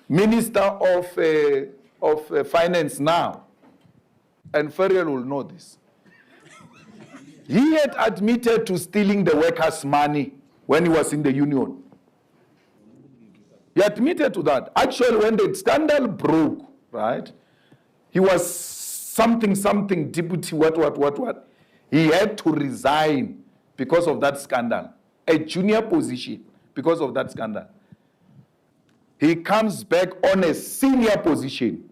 Minister of Finance now, and Ferriel will know this. He had admitted to stealing the workers' money when he was in the union. He admitted to that. Actually, when the scandal broke, right, he was something deputy, what. He had to resign because of that scandal, a junior position because of that scandal. He comes back on a senior position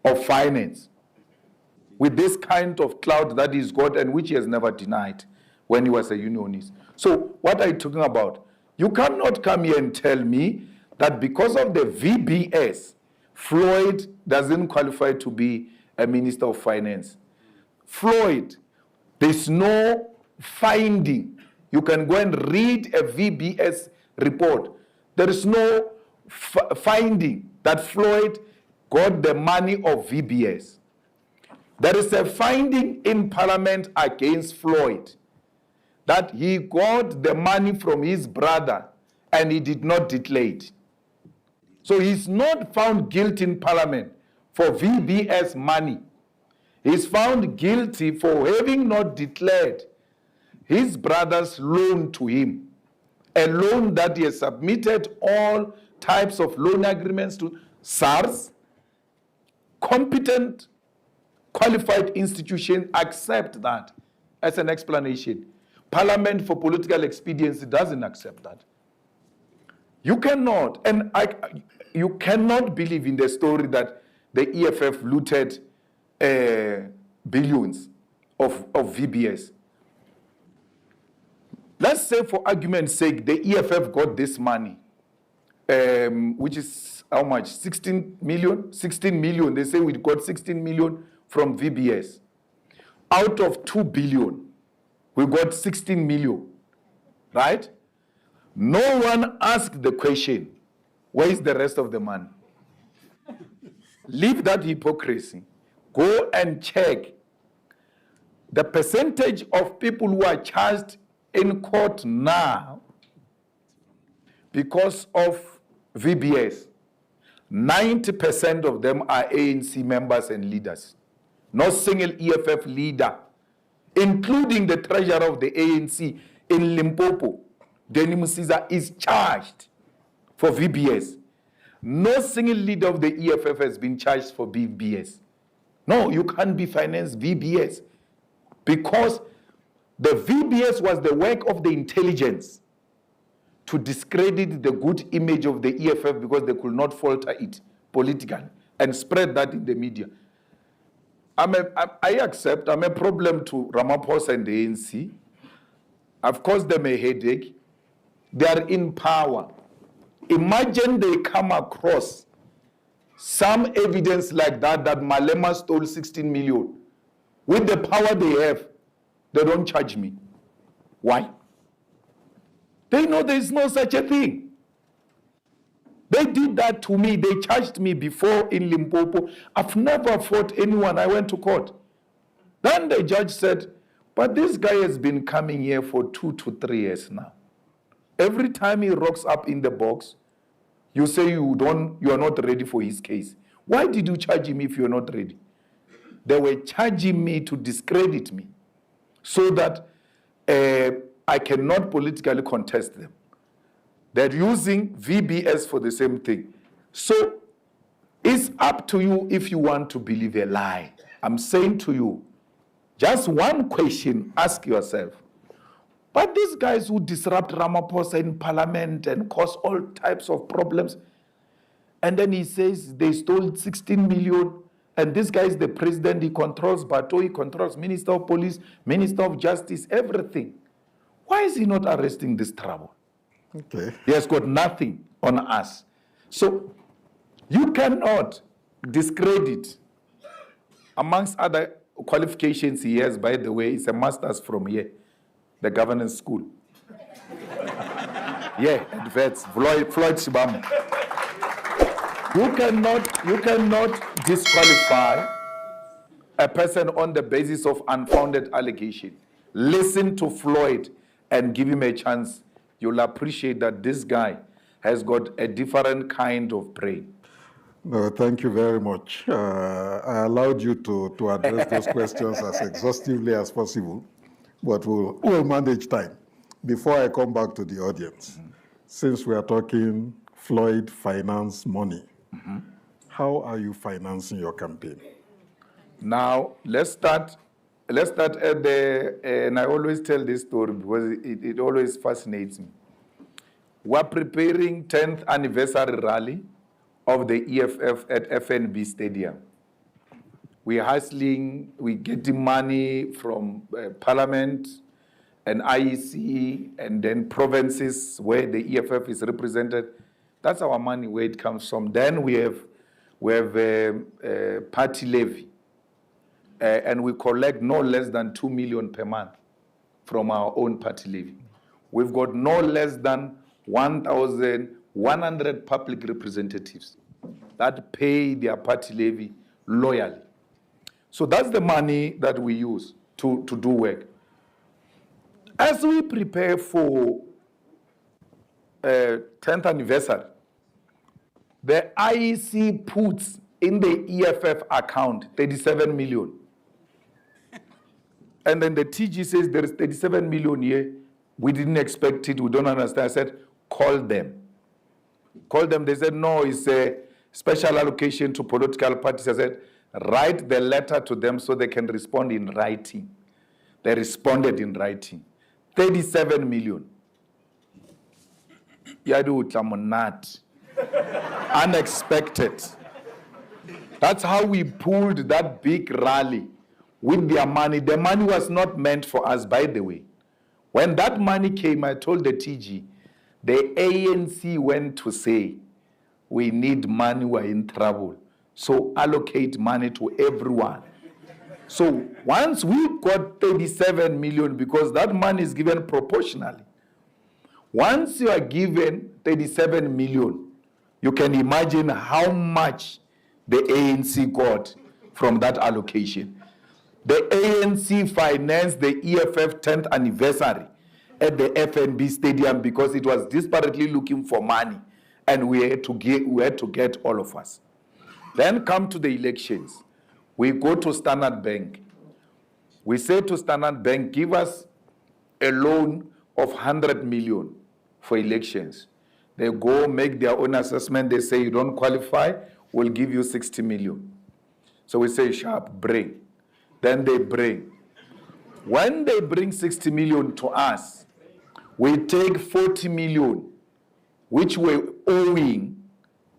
of finance with this kind of clout that he's got and which he has never denied when he was a unionist. So what are you talking about? You cannot come here and tell me that because of the VBS, Floyd doesn't qualify to be a minister of finance. Floyd, there's no finding. You can go and read a VBS report. There is no finding that Floyd got the money of VBS. There is a finding in Parliament against Floyd that he got the money from his brother and he did not declare it. So he's not found guilty in Parliament for VBS money. He's found guilty for having not declared his brother's loan to him, a loan that he has submitted all types of loan agreements to SARS, competent, qualified institution accept that as an explanation. Parliament for political expediency doesn't accept that. You cannot, and you cannot believe in the story that the EFF looted billions of VBS. Let's say, for argument's sake, the EFF got this money, which is how much? 16 million? 16 million. They say we got 16 million from VBS. Out of 2 billion, we got 16 million, right? No one asked the question, where is the rest of the money? Leave that hypocrisy. Go and check the percentage of people who are charged in court now because of VBS. 90% of them are ANC members and leaders. No single EFF leader, including the treasurer of the ANC in Limpopo, Denny Musiza, is charged for VBS. No single leader of the EFF has been charged for VBS. No, you can't be financed VBS because the VBS was the work of the intelligence to discredit the good image of the EFF because they could not falter it politically and spread that in the media. I accept I'm a problem to Ramaphosa and the ANC. I've caused them a headache. They are in power. Imagine they come across some evidence like that Malema stole 16 million. With the power they have, they don't charge me. Why? They know there is no such a thing. They did that to me. They charged me before in Limpopo. I've never fought anyone. I went to court. Then the judge said, but this guy has been coming here for 2 to 3 years now. Every time he rocks up in the box, you say you are not ready for his case. Why did you charge him if you're not ready? They were charging me to discredit me so that I cannot politically contest them. They're using VBS for the same thing. So it's up to you if you want to believe a lie. I'm saying to you, just one question, ask yourself. But these guys who disrupt Ramaphosa in parliament and cause all types of problems, and then he says they stole 16 million, and this guy is the president, he controls Bato, he controls Minister of Police, Minister of Justice, everything. Why is he not arresting this trouble? Okay. He has got nothing on us. So you cannot discredit Amongst other qualifications he has, by the way, is a master's from here, the governance school. Yeah, at Vets, Floyd Shibam. You cannot disqualify a person on the basis of unfounded allegation. Listen to Floyd and give him a chance. You'll appreciate that this guy has got a different kind of brain. No, thank you very much. I allowed you to address those questions as exhaustively as possible, but we'll manage time. Before I come back to the audience, since we are talking Floyd finance money, how are you financing your campaign? Now, let's start at the, and I always tell this story because it always fascinates me. We're preparing 10th anniversary rally of the EFF at FNB Stadium. We're hustling, we're getting money from Parliament and IEC and then provinces where the EFF is represented. That's our money, where it comes from. Then we have party levy. And we collect no less than 2 million per month from our own party levy. We've got no less than 1,100 public representatives that pay their party levy loyally. So that's the money that we use to do work. As we prepare for 10th anniversary, the IEC puts in the EFF account 37 million. And then the TG says there is 37 million here. We didn't expect it. We don't understand. I said, call them. Call them. They said, no, it's a special allocation to political parties. I said, write the letter to them so they can respond in writing. They responded in writing. 37 million. Yadu Utamonat. Unexpected. That's how we pulled that big rally with their money. The money was not meant for us, by the way. When that money came, I told the TG, the ANC went to say, we need money, we're in trouble. So allocate money to everyone. So once we got 37 million, because that money is given proportionally, once you are given 37 million, you can imagine how much the ANC got from that allocation. The ANC financed the EFF 10th anniversary at the FNB Stadium because it was desperately looking for money, and we had to get all of us. Then come to the elections. We go to Standard Bank. We say to Standard Bank, give us a loan of 100 million for elections. They go make their own assessment. They say you don't qualify, we'll give you 60 million. So we say, sharp, bring. Then they bring. When they bring 60 million to us, we take 40 million, which we're owing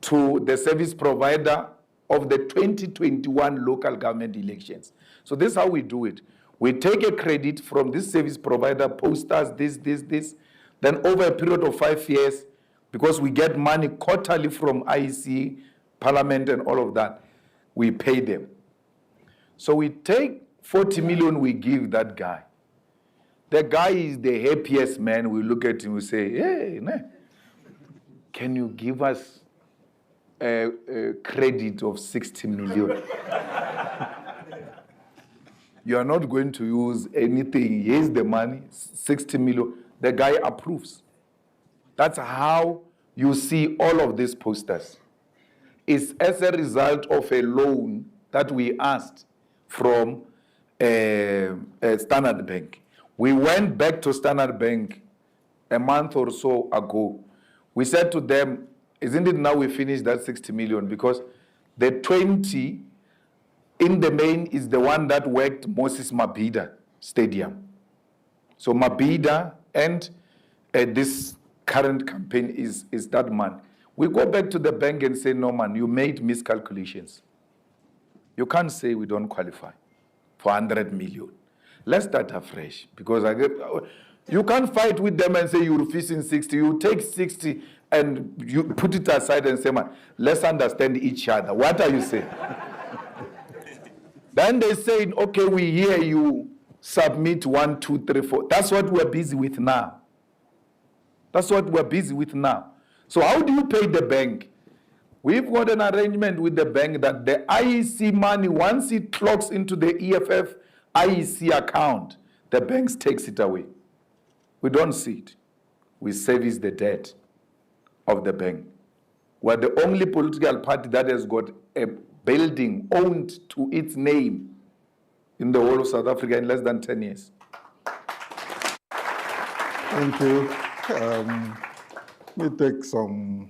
to the service provider of the 2021 local government elections. So this is how we do it. We take a credit from this service provider, post us this. Then over a period of 5 years, because we get money quarterly from IEC, Parliament, and all of that, we pay them. So we take 40 million, we give that guy. The guy is the happiest man. We look at him, we say, hey, can you give us a credit of 60 million? You are not going to use anything. Here's the money, 60 million. The guy approves. That's how you see all of these posters. It's as a result of a loan that we asked from Standard Bank. We went back to Standard Bank a month or so ago. We said to them, isn't it now we finished that 60 million? Because the 20 in the main is the one that worked Moses Mabhida Stadium. So Mabhida and this current campaign is that man. We go back to the bank and say, no man, you made miscalculations. You can't say we don't qualify for 100 million. Let's start afresh, because you can't fight with them and say you're refusing 60. You take 60 and you put it aside and say, man, let's understand each other. What are you saying? Then they say, okay, we hear you, submit 1, 2, 3, 4. That's what we're busy with now. That's what we're busy with now. So how do you pay the bank? We've got an arrangement with the bank that the IEC money, once it clocks into the EFF IEC account, the bank takes it away. We don't see it. We service the debt of the bank. We're the only political party that has got a building owned to its name in the whole of South Africa in less than 10 years. Thank you. Let me take some